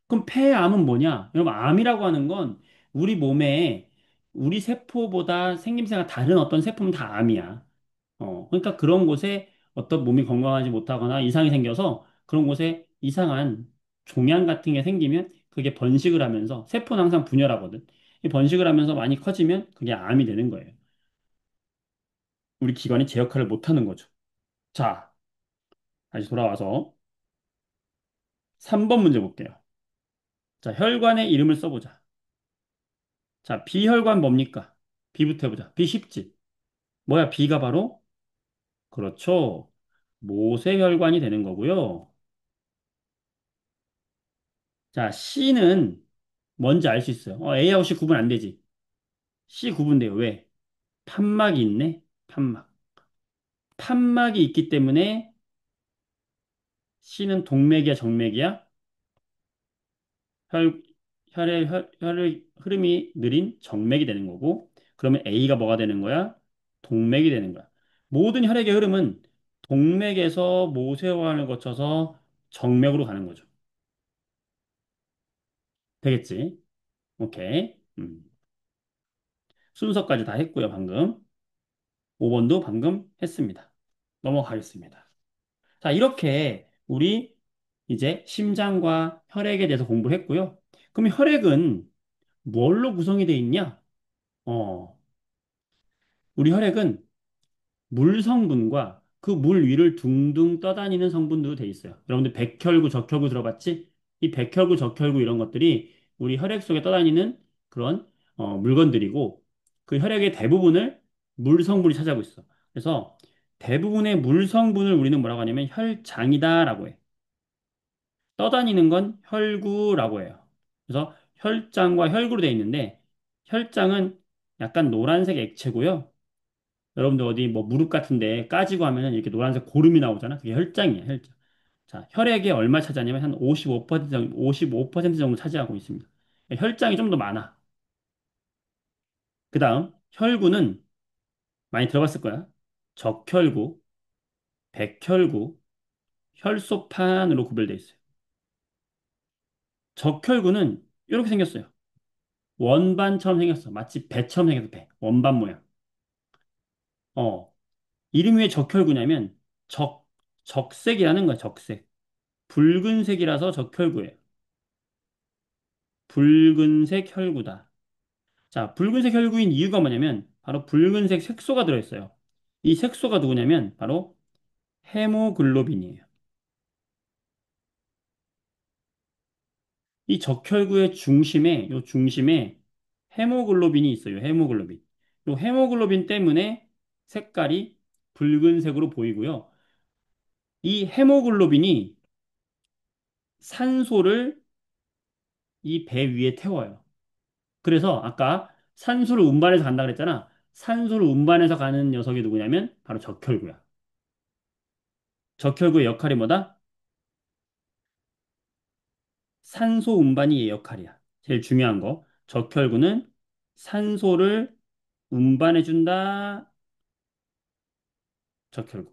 그럼 폐암은 뭐냐? 여러분, 암이라고 하는 건 우리 몸에 우리 세포보다 생김새가 다른 어떤 세포는 다 암이야. 그러니까 그런 곳에 어떤 몸이 건강하지 못하거나 이상이 생겨서 그런 곳에 이상한 종양 같은 게 생기면 그게 번식을 하면서 세포는 항상 분열하거든. 이 번식을 하면서 많이 커지면 그게 암이 되는 거예요. 우리 기관이 제 역할을 못 하는 거죠. 자, 다시 돌아와서 3번 문제 볼게요. 자, 혈관의 이름을 써보자. 자, 비혈관 뭡니까? 비부터 해보자. 비 쉽지? 뭐야, 비가 바로? 그렇죠. 모세혈관이 되는 거고요. 자, C는 뭔지 알 수 있어요. A하고 C 구분 안 되지. C 구분돼요. 왜? 판막이 있네. 판막. 판막이 있기 때문에 C는 동맥이야, 정맥이야? 혈, 혈의 흐름이 느린 정맥이 되는 거고, 그러면 A가 뭐가 되는 거야? 동맥이 되는 거야. 모든 혈액의 흐름은 동맥에서 모세혈관을 거쳐서 정맥으로 가는 거죠. 되겠지? 오케이. 순서까지 다 했고요, 방금. 5번도 방금 했습니다. 넘어가겠습니다. 자, 이렇게 우리 이제 심장과 혈액에 대해서 공부를 했고요. 그럼 혈액은 뭘로 구성이 되어 있냐? 어, 우리 혈액은 물 성분과 그 물 위를 둥둥 떠다니는 성분으로 되어 있어요. 여러분들 백혈구, 적혈구 들어봤지? 이 백혈구, 적혈구 이런 것들이 우리 혈액 속에 떠다니는 그런 물건들이고 그 혈액의 대부분을 물 성분이 차지하고 있어. 그래서 대부분의 물 성분을 우리는 뭐라고 하냐면 혈장이다라고 해. 떠다니는 건 혈구라고 해요. 그래서 혈장과 혈구로 되어 있는데 혈장은 약간 노란색 액체고요. 여러분들 어디 뭐 무릎 같은데 까지고 하면은 이렇게 노란색 고름이 나오잖아. 그게 혈장이에요, 혈장. 자, 혈액에 얼마 차지하냐면 한 55% 정도, 55% 정도 차지하고 있습니다. 혈장이 좀 더 많아. 그 다음, 혈구는 많이 들어봤을 거야. 적혈구, 백혈구, 혈소판으로 구별되어 있어요. 적혈구는 이렇게 생겼어요. 원반처럼 생겼어. 마치 배처럼 생겼어, 배. 원반 모양. 어, 이름이 왜 적혈구냐면, 적색이라는 거야, 적색. 붉은색이라서 적혈구예요. 붉은색 혈구다. 자, 붉은색 혈구인 이유가 뭐냐면 바로 붉은색 색소가 들어있어요. 이 색소가 누구냐면 바로 헤모글로빈이에요. 이 적혈구의 중심에 헤모글로빈이 있어요. 헤모글로빈. 이 헤모글로빈 때문에 색깔이 붉은색으로 보이고요. 이 헤모글로빈이 산소를 이 배 위에 태워요. 그래서 아까 산소를 운반해서 간다 그랬잖아. 산소를 운반해서 가는 녀석이 누구냐면 바로 적혈구야. 적혈구의 역할이 뭐다? 산소 운반이 얘 역할이야. 제일 중요한 거. 적혈구는 산소를 운반해준다. 적혈구.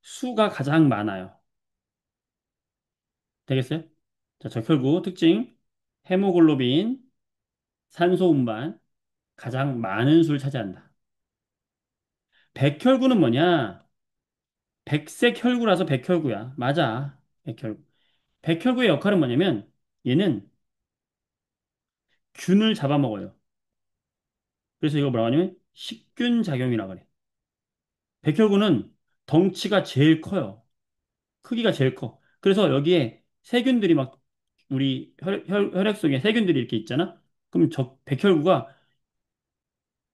수가 가장 많아요. 되겠어요? 자, 적혈구 특징. 헤모글로빈, 산소 운반, 가장 많은 수를 차지한다. 백혈구는 뭐냐? 백색 혈구라서 백혈구야. 맞아. 백혈구. 백혈구의 역할은 뭐냐면 얘는 균을 잡아먹어요. 그래서 이거 뭐라고 하냐면 식균 작용이라고 그래. 백혈구는 덩치가 제일 커요. 크기가 제일 커. 그래서 여기에 세균들이 막 우리 혈액 속에 세균들이 이렇게 있잖아. 그럼 백혈구가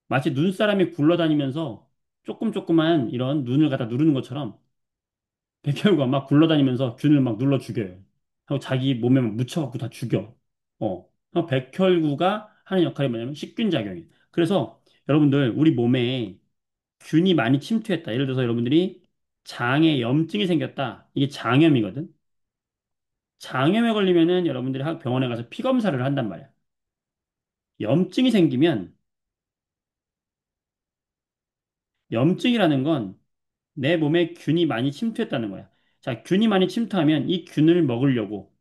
마치 눈사람이 굴러다니면서 조금 조그만 이런 눈을 갖다 누르는 것처럼 백혈구가 막 굴러다니면서 균을 막 눌러 죽여요. 하고 자기 몸에 막 묻혀갖고 다 죽여. 그럼 백혈구가 하는 역할이 뭐냐면 식균 작용이에요. 그래서 여러분들 우리 몸에 균이 많이 침투했다. 예를 들어서 여러분들이 장에 염증이 생겼다. 이게 장염이거든. 장염에 걸리면은 여러분들이 병원에 가서 피 검사를 한단 말이야. 염증이 생기면 염증이라는 건 내 몸에 균이 많이 침투했다는 거야. 자, 균이 많이 침투하면 이 균을 먹으려고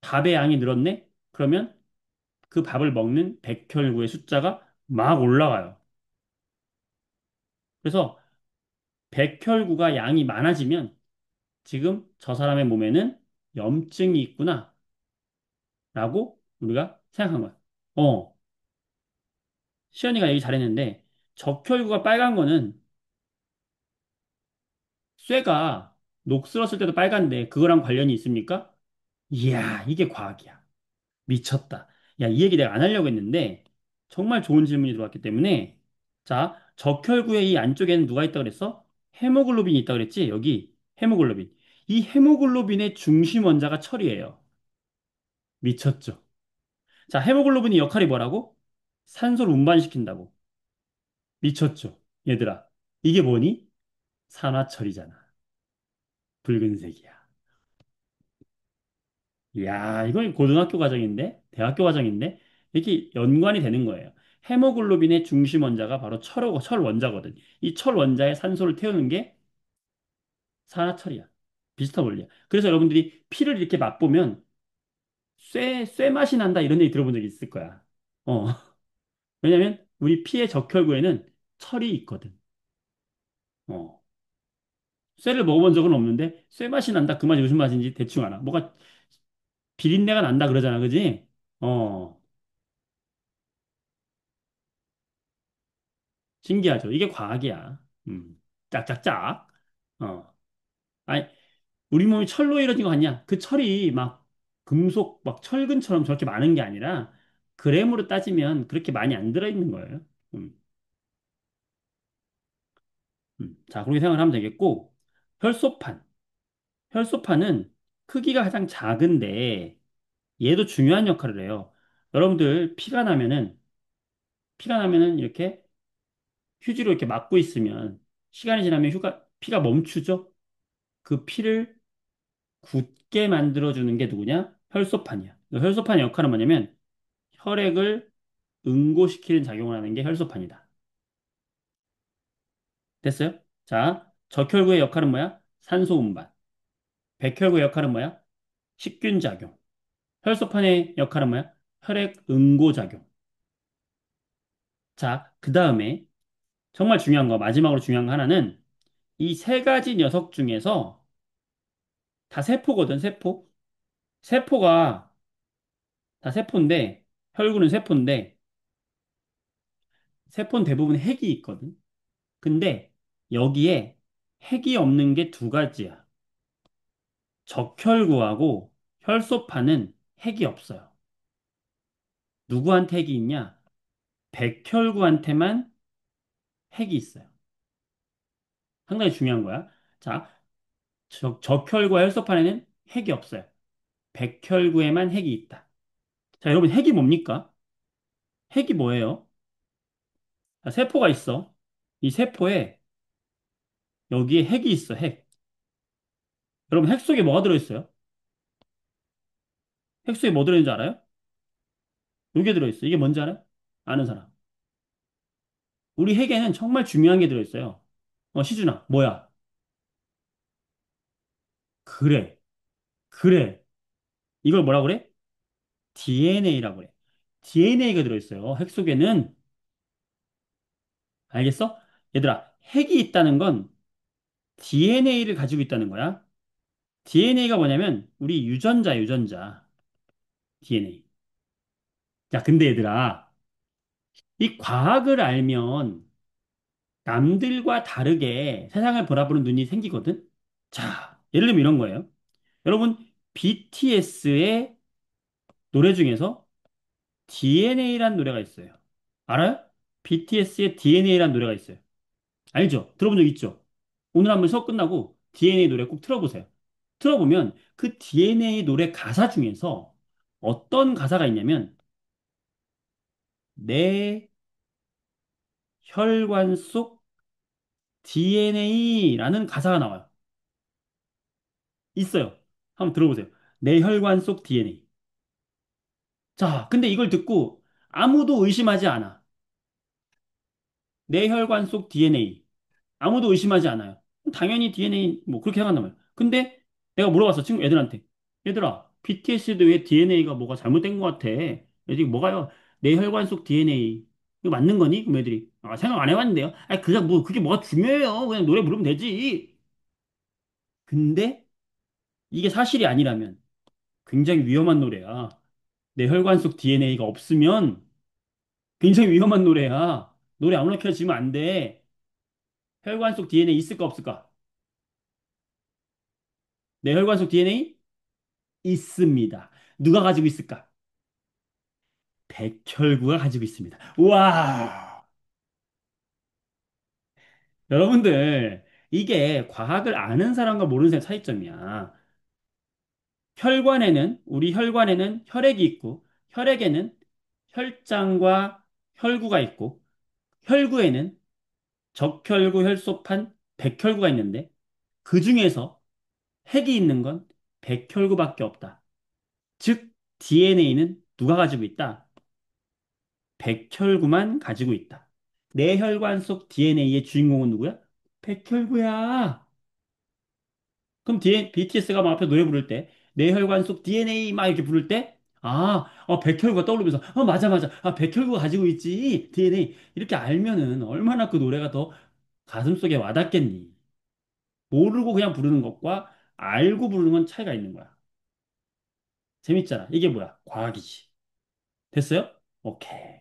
밥의 양이 늘었네? 그러면 그 밥을 먹는 백혈구의 숫자가 막 올라가요. 그래서 백혈구가 양이 많아지면 지금 저 사람의 몸에는 염증이 있구나 라고 우리가 생각한 거야. 어, 시연이가 얘기 잘했는데 적혈구가 빨간 거는 쇠가 녹슬었을 때도 빨간데 그거랑 관련이 있습니까? 이야, 이게 과학이야. 미쳤다. 야, 이 얘기 내가 안 하려고 했는데 정말 좋은 질문이 들어왔기 때문에 자, 적혈구의 이 안쪽에는 누가 있다 그랬어? 헤모글로빈이 있다 그랬지? 여기 헤모글로빈. 이 헤모글로빈의 중심 원자가 철이에요. 미쳤죠? 자, 헤모글로빈의 역할이 뭐라고? 산소를 운반시킨다고. 미쳤죠? 얘들아. 이게 뭐니? 산화철이잖아. 붉은색이야. 이야, 이건 고등학교 과정인데? 대학교 과정인데? 이렇게 연관이 되는 거예요. 헤모글로빈의 중심 원자가 바로 철 원자거든. 이 철 원자에 산소를 태우는 게 산화철이야. 비슷한 원리야. 그래서 여러분들이 피를 이렇게 맛보면 쇠 맛이 난다 이런 얘기 들어본 적 있을 거야. 어. 왜냐면 우리 피의 적혈구에는 철이 있거든. 어. 쇠를 먹어본 적은 없는데 쇠 맛이 난다. 그 맛이 무슨 맛인지 대충 알아. 뭐가 비린내가 난다 그러잖아. 그지? 어. 신기하죠. 이게 과학이야. 짝짝짝. 어. 아니, 우리 몸이 철로 이루어진 거 같냐? 그 철이 막 금속, 막 철근처럼 저렇게 많은 게 아니라 그램으로 따지면 그렇게 많이 안 들어있는 거예요. 음, 자, 그렇게 생각을 하면 되겠고, 혈소판. 혈소판은 크기가 가장 작은데 얘도 중요한 역할을 해요. 여러분들 피가 나면은 이렇게 휴지로 이렇게 막고 있으면 시간이 지나면 피가 멈추죠? 그 피를 굳게 만들어주는 게 누구냐? 혈소판이야. 그 혈소판의 역할은 뭐냐면 혈액을 응고시키는 작용을 하는 게 혈소판이다. 됐어요? 자, 적혈구의 역할은 뭐야? 산소 운반. 백혈구의 역할은 뭐야? 식균 작용. 혈소판의 역할은 뭐야? 혈액 응고 작용. 자, 그 다음에 정말 중요한 거, 마지막으로 중요한 거 하나는 이 세 가지 녀석 중에서 다 세포거든, 세포. 세포가 다 세포인데, 혈구는 세포인데, 세포는 대부분 핵이 있거든. 근데 여기에 핵이 없는 게 두 가지야. 적혈구하고 혈소판은 핵이 없어요. 누구한테 핵이 있냐? 백혈구한테만 핵이 있어요. 상당히 중요한 거야. 자, 적혈구와 혈소판에는 핵이 없어요. 백혈구에만 핵이 있다. 자, 여러분, 핵이 뭡니까? 핵이 뭐예요? 자, 세포가 있어. 이 세포에 여기에 핵이 있어, 핵. 여러분, 핵 속에 뭐가 들어있어요? 핵 속에 뭐 들어있는 줄 알아요? 요게 들어있어. 이게 뭔지 알아요? 아는 사람. 우리 핵에는 정말 중요한 게 들어있어요. 시준아, 뭐야? 그래, 그래. 이걸 뭐라 그래? DNA라고 그래. DNA가 들어있어요. 핵 속에는. 알겠어? 얘들아, 핵이 있다는 건 DNA를 가지고 있다는 거야. DNA가 뭐냐면, 우리 유전자. DNA. 자, 근데 얘들아, 이 과학을 알면 남들과 다르게 세상을 바라보는 눈이 생기거든? 자, 예를 들면 이런 거예요. 여러분, BTS의 노래 중에서 DNA라는 노래가 있어요. 알아요? BTS의 DNA라는 노래가 있어요. 알죠? 들어본 적 있죠? 오늘 한번 수업 끝나고 DNA 노래 꼭 틀어보세요. 틀어보면 그 DNA 노래 가사 중에서 어떤 가사가 있냐면 내 혈관 속 DNA라는 가사가 나와요. 있어요. 한번 들어보세요. 내 혈관 속 DNA. 자, 근데 이걸 듣고 아무도 의심하지 않아. 내 혈관 속 DNA. 아무도 의심하지 않아요. 당연히 DNA 뭐 그렇게 생각한단 말이야. 근데 내가 물어봤어. 친구 애들한테. 얘들아, BTS도 왜 DNA가 뭐가 잘못된 것 같아? 애들이 뭐가요? 내 혈관 속 DNA. 이거 맞는 거니? 그럼 애들이 생각 안 해봤는데요. 그냥 뭐 그게 뭐가 중요해요. 그냥 노래 부르면 되지. 근데 이게 사실이 아니라면 굉장히 위험한 노래야. 내 혈관 속 DNA가 없으면 굉장히 위험한 노래야. 노래 아무나 켜지면 안 돼. 혈관 속 DNA 있을까 없을까? 내 혈관 속 DNA 있습니다. 누가 가지고 있을까? 백혈구가 가지고 있습니다. 와! 여러분들, 이게 과학을 아는 사람과 모르는 사람의 차이점이야. 우리 혈관에는 혈액이 있고, 혈액에는 혈장과 혈구가 있고, 혈구에는 적혈구, 혈소판, 백혈구가 있는데, 그 중에서 핵이 있는 건 백혈구밖에 없다. 즉, DNA는 누가 가지고 있다? 백혈구만 가지고 있다. 내 혈관 속 DNA의 주인공은 누구야? 백혈구야. 그럼 BTS가 막 앞에 노래 부를 때, 내 혈관 속 DNA 막 이렇게 부를 때, 백혈구가 떠오르면서, 맞아. 백혈구가 가지고 있지, DNA. 이렇게 알면은 얼마나 그 노래가 더 가슴속에 와닿겠니? 모르고 그냥 부르는 것과 알고 부르는 건 차이가 있는 거야. 재밌잖아. 이게 뭐야? 과학이지. 됐어요? 오케이.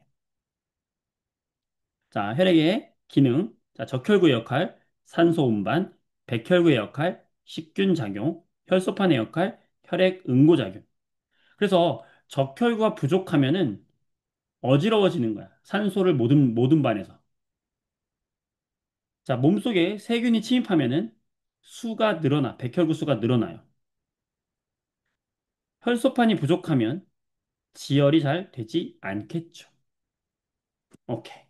자, 혈액의 기능. 자, 적혈구의 역할, 산소 운반, 백혈구의 역할, 식균 작용, 혈소판의 역할, 혈액 응고작용. 그래서 적혈구가 부족하면은 어지러워지는 거야. 산소를 모든 반에서. 자, 몸속에 세균이 침입하면은 수가 늘어나, 백혈구 수가 늘어나요. 혈소판이 부족하면 지혈이 잘 되지 않겠죠. 오케이.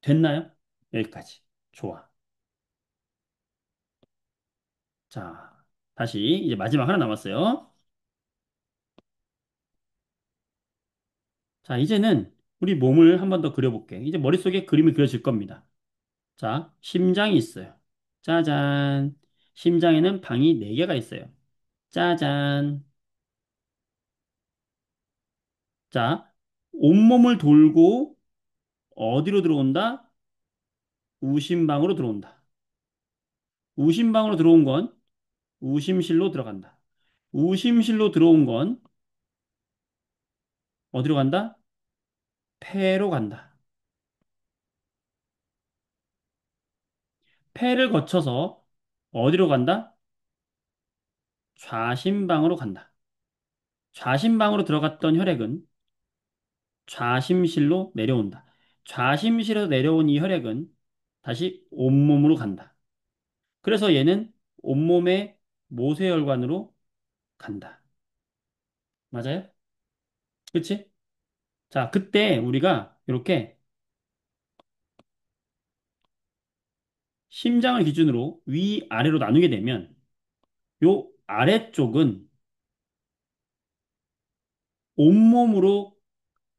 됐나요? 여기까지. 좋아. 자, 다시 이제 마지막 하나 남았어요. 자, 이제는 우리 몸을 한번 더 그려볼게. 이제 머릿속에 그림이 그려질 겁니다. 자, 심장이 있어요. 짜잔. 심장에는 방이 4개가 있어요. 짜잔. 자, 온몸을 돌고 어디로 들어온다? 우심방으로 들어온다. 우심방으로 들어온 건 우심실로 들어간다. 우심실로 들어온 건 어디로 간다? 폐로 간다. 폐를 거쳐서 어디로 간다? 좌심방으로 간다. 좌심방으로 들어갔던 혈액은 좌심실로 내려온다. 좌심실에서 내려온 이 혈액은 다시 온몸으로 간다. 그래서 얘는 온몸의 모세혈관으로 간다. 맞아요? 그치? 자, 그때 우리가 이렇게 심장을 기준으로 위아래로 나누게 되면 요 아래쪽은 온몸으로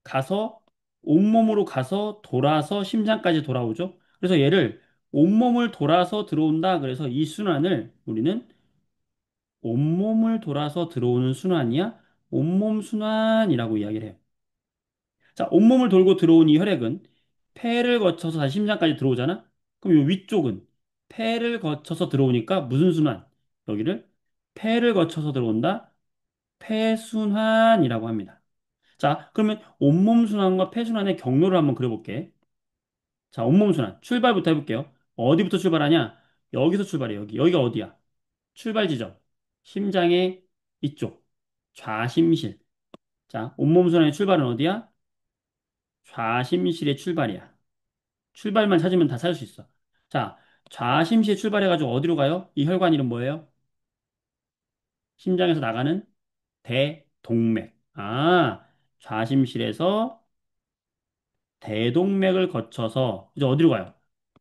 가서 온몸으로 가서 돌아서 심장까지 돌아오죠. 그래서 얘를 온몸을 돌아서 들어온다. 그래서 이 순환을 우리는 온몸을 돌아서 들어오는 순환이야. 온몸 순환이라고 이야기를 해요. 자, 온몸을 돌고 들어온 이 혈액은 폐를 거쳐서 다시 심장까지 들어오잖아? 그럼 이 위쪽은 폐를 거쳐서 들어오니까 무슨 순환? 여기를 폐를 거쳐서 들어온다. 폐순환이라고 합니다. 자, 그러면 온몸 순환과 폐순환의 경로를 한번 그려볼게. 자, 온몸 순환. 출발부터 해볼게요. 어디부터 출발하냐? 여기서 출발해, 여기. 여기가 어디야? 출발 지점. 심장의 이쪽. 좌심실. 자, 온몸 순환의 출발은 어디야? 좌심실의 출발이야. 출발만 찾으면 다 찾을 수 있어. 자, 좌심실 출발해가지고 어디로 가요? 이 혈관 이름 뭐예요? 심장에서 나가는 대동맥. 아, 좌심실에서 대동맥을 거쳐서 이제 어디로 가요?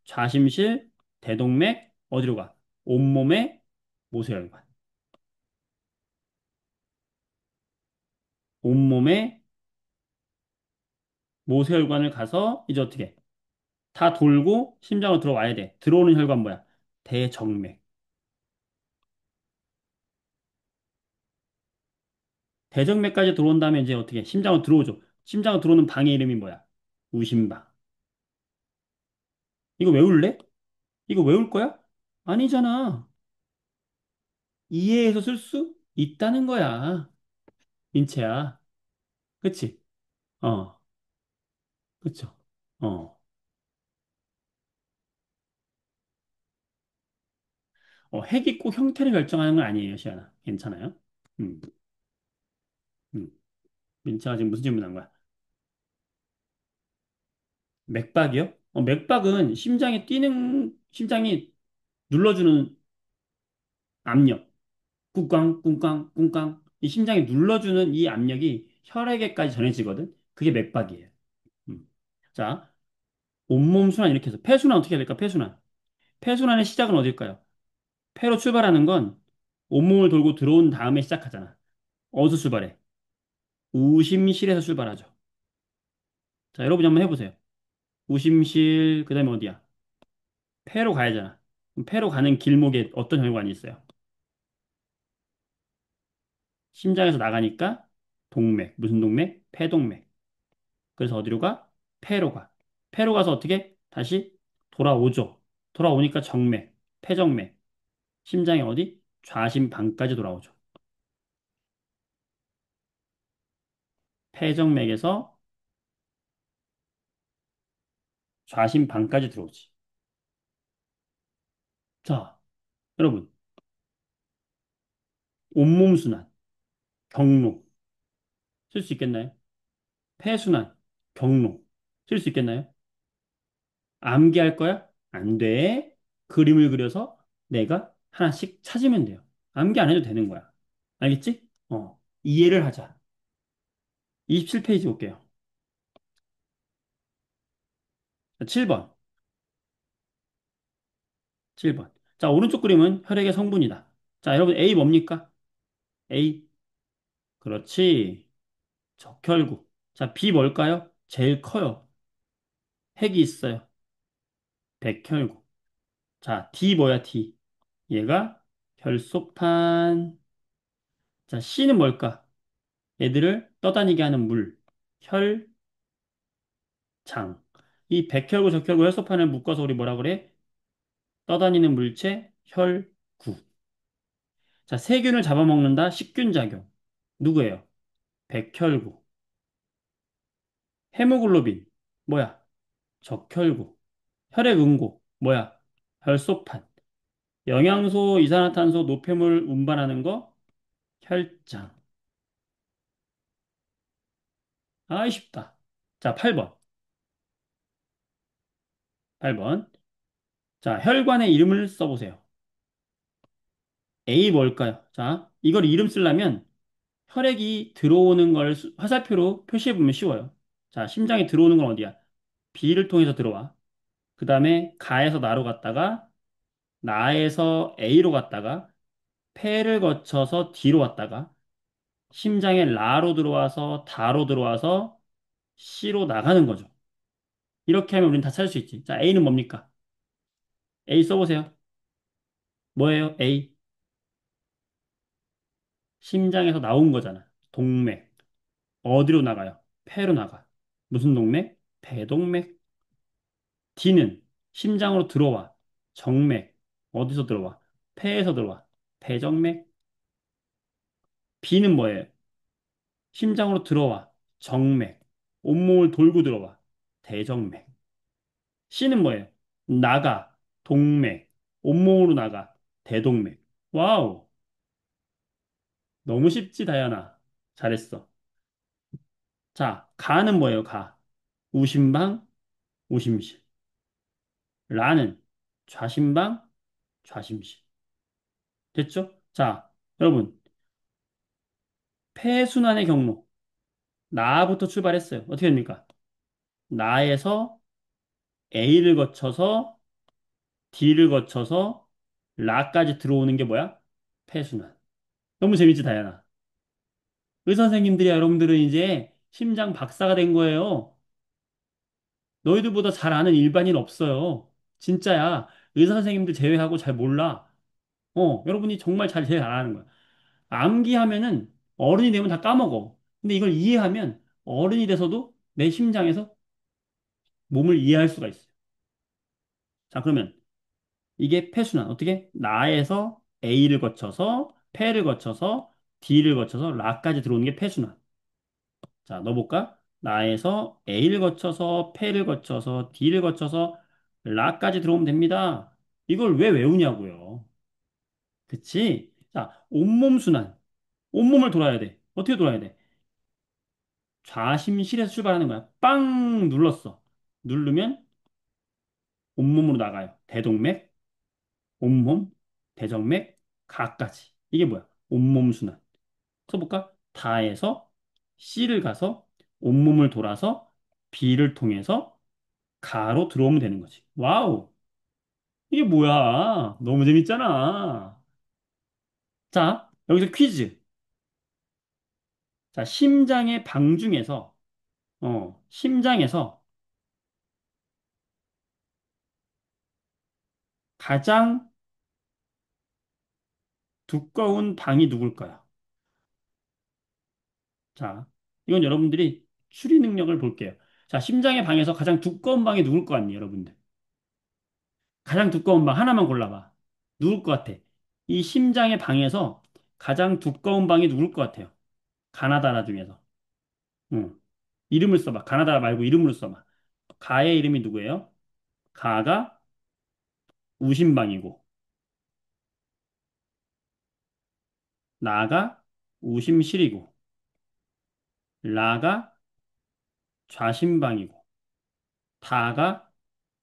좌심실, 대동맥, 어디로 가? 온몸의 모세혈관. 온몸의 모세혈관을 가서 이제 어떻게? 다 돌고 심장으로 들어와야 돼. 들어오는 혈관 뭐야? 대정맥. 대정맥까지 들어온 다음에 이제 어떻게? 심장으로 들어오죠. 심장으로 들어오는 방의 이름이 뭐야? 우심방. 이거 외울래? 이거 외울 거야? 아니잖아. 이해해서 쓸 수 있다는 거야. 인체야. 그치? 어, 그쵸. 어. 핵이 꼭 형태를 결정하는 건 아니에요, 시연아. 괜찮아요? 음, 음. 민채가 지금 무슨 질문한 거야? 맥박이요? 맥박은 심장이 눌러주는 압력. 꿍깡, 꿍깡, 꿍깡. 이 심장이 눌러주는 이 압력이 혈액에까지 전해지거든? 그게 맥박이에요. 음. 자, 온몸 순환 이렇게 해서 폐순환 어떻게 해야 될까? 폐순환. 폐순환의 시작은 어딜까요? 폐로 출발하는 건 온몸을 돌고 들어온 다음에 시작하잖아. 어디서 출발해? 우심실에서 출발하죠. 자, 여러분이 한번 해보세요. 우심실, 그 다음에 어디야? 폐로 가야잖아. 그럼 폐로 가는 길목에 어떤 혈관이 있어요? 심장에서 나가니까 동맥, 무슨 동맥? 폐동맥. 그래서 어디로 가? 폐로 가. 폐로 가서 어떻게? 다시 돌아오죠. 돌아오니까 정맥, 폐정맥. 심장이 어디? 좌심방까지 돌아오죠. 폐정맥에서 좌심방까지 들어오지. 자, 여러분, 온몸 순환, 경로 쓸 수 있겠나요? 폐순환, 경로 쓸 수 있겠나요? 암기할 거야? 안 돼. 그림을 그려서 내가 하나씩 찾으면 돼요. 암기 안 해도 되는 거야. 알겠지? 이해를 하자. 27페이지 볼게요. 7번. 7번. 자, 오른쪽 그림은 혈액의 성분이다. 자, 여러분 A 뭡니까? A. 그렇지. 적혈구. 자, B 뭘까요? 제일 커요. 핵이 있어요. 백혈구. 자, D 뭐야, D? 얘가 혈소판. 자, C는 뭘까? 얘들을 떠다니게 하는 물. 혈장. 이 백혈구, 적혈구, 혈소판을 묶어서 우리 뭐라 그래? 떠다니는 물체, 혈구. 자, 세균을 잡아먹는다. 식균 작용. 누구예요? 백혈구. 헤모글로빈. 뭐야? 적혈구. 혈액응고. 뭐야? 혈소판. 영양소, 이산화탄소, 노폐물 운반하는 거? 혈장. 아이, 쉽다. 자, 8번. 8번. 자, 혈관의 이름을 써보세요. A 뭘까요? 자, 이걸 이름 쓰려면 혈액이 들어오는 걸 화살표로 표시해보면 쉬워요. 자, 심장에 들어오는 건 어디야? B를 통해서 들어와. 그 다음에 가에서 나로 갔다가 나에서 A로 갔다가 폐를 거쳐서 D로 왔다가 심장에 라로 들어와서 다로 들어와서 C로 나가는 거죠. 이렇게 하면 우리는 다 찾을 수 있지. 자, A는 뭡니까? A 써보세요. 뭐예요? A. 심장에서 나온 거잖아. 동맥. 어디로 나가요? 폐로 나가. 무슨 동맥? 배동맥. D는 심장으로 들어와. 정맥. 어디서 들어와? 폐에서 들어와. 배정맥. B는 뭐예요? 심장으로 들어와. 정맥. 온몸을 돌고 들어와. 대정맥. C는 뭐예요? 나가. 동맥. 온몸으로 나가. 대동맥. 와우. 너무 쉽지, 다현아. 잘했어. 자, 가는 뭐예요, 가? 우심방, 우심실. 라는 좌심방, 좌심실. 됐죠? 자, 여러분, 폐순환의 경로. 나부터 출발했어요. 어떻게 됩니까? 나에서 A를 거쳐서 D를 거쳐서 라까지 들어오는 게 뭐야? 폐순환. 너무 재밌지, 다현아. 의사 선생님들이 여러분들은 이제 심장 박사가 된 거예요. 너희들보다 잘 아는 일반인 없어요. 진짜야. 의사 선생님들 제외하고 잘 몰라. 여러분이 정말 잘 제일 잘 아는 거야. 암기하면은 어른이 되면 다 까먹어. 근데 이걸 이해하면 어른이 돼서도 내 심장에서 몸을 이해할 수가 있어요. 자, 그러면 이게 폐순환. 어떻게? 나에서 A를 거쳐서 폐를 거쳐서 D를 거쳐서 라까지 들어오는 게 폐순환. 자, 넣어볼까? 나에서 A를 거쳐서 폐를 거쳐서 D를 거쳐서 라까지 들어오면 됩니다. 이걸 왜 외우냐고요. 그치? 자, 온몸 순환. 온몸을 돌아야 돼. 어떻게 돌아야 돼? 좌심실에서 출발하는 거야. 빵 눌렀어. 누르면 온몸으로 나가요. 대동맥, 온몸, 대정맥, 가까지. 이게 뭐야? 온몸 순환. 써볼까? 다에서 C를 가서 온몸을 돌아서 B를 통해서 가로 들어오면 되는 거지. 와우! 이게 뭐야? 너무 재밌잖아. 자, 여기서 퀴즈. 자, 심장의 방 중에서, 심장에서 가장 두꺼운 방이 누굴까요? 자, 이건 여러분들이 추리 능력을 볼게요. 자, 심장의 방에서 가장 두꺼운 방이 누굴 것 같니, 여러분들? 가장 두꺼운 방 하나만 골라봐. 누굴 것 같아? 이 심장의 방에서 가장 두꺼운 방이 누굴 것 같아요? 가나다라 중에서. 응. 이름을 써봐. 가나다라 말고 이름으로 써봐. 가의 이름이 누구예요? 가가 우심방이고, 나가 우심실이고, 라가 좌심방이고, 다가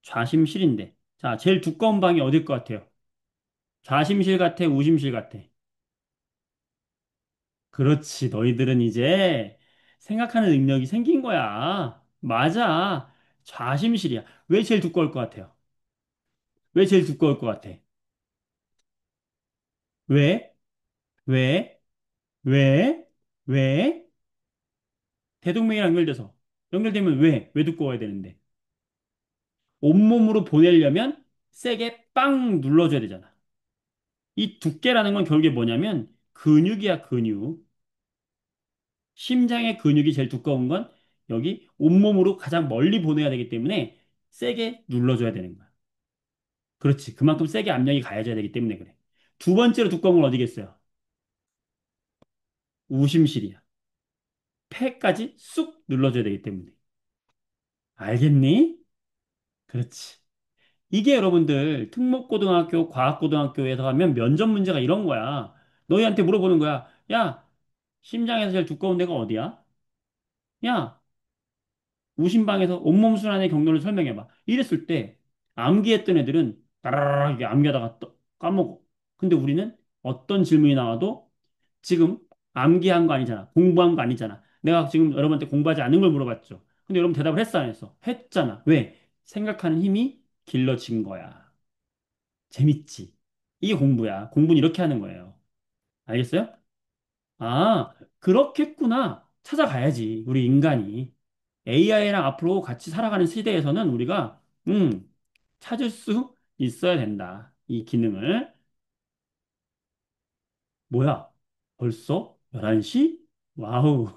좌심실인데. 자, 제일 두꺼운 방이 어딜 것 같아요? 좌심실 같아, 우심실 같아. 그렇지. 너희들은 이제 생각하는 능력이 생긴 거야. 맞아. 좌심실이야. 왜 제일 두꺼울 것 같아요? 왜 제일 두꺼울 것 같아? 왜? 왜? 왜? 왜? 대동맥이랑 연결돼서. 연결되면 왜? 왜 두꺼워야 되는데? 온몸으로 보내려면 세게 빵 눌러줘야 되잖아. 이 두께라는 건 결국에 뭐냐면 근육이야, 근육. 심장의 근육이 제일 두꺼운 건 여기 온몸으로 가장 멀리 보내야 되기 때문에 세게 눌러줘야 되는 거야. 그렇지. 그만큼 세게 압력이 가해져야 되기 때문에 그래. 두 번째로 두꺼운 건 어디겠어요? 우심실이야. 폐까지 쑥 눌러줘야 되기 때문에. 알겠니? 그렇지. 이게 여러분들 특목고등학교, 과학고등학교에서 가면 면접 문제가 이런 거야. 너희한테 물어보는 거야. 야, 심장에서 제일 두꺼운 데가 어디야? 야, 우심방에서 온몸 순환의 경로를 설명해봐. 이랬을 때 암기했던 애들은 따라락 이게 암기하다가 또 까먹어. 근데 우리는 어떤 질문이 나와도 지금 암기한 거 아니잖아. 공부한 거 아니잖아. 내가 지금 여러분한테 공부하지 않은 걸 물어봤죠. 근데 여러분 대답을 했어, 안 했어? 했잖아. 왜? 생각하는 힘이 길러진 거야. 재밌지. 이게 공부야. 공부는 이렇게 하는 거예요. 알겠어요? 아, 그렇겠구나. 찾아가야지. 우리 인간이. AI랑 앞으로 같이 살아가는 시대에서는 우리가, 찾을 수 있어야 된다. 이 기능을. 뭐야? 벌써 11시? 와우.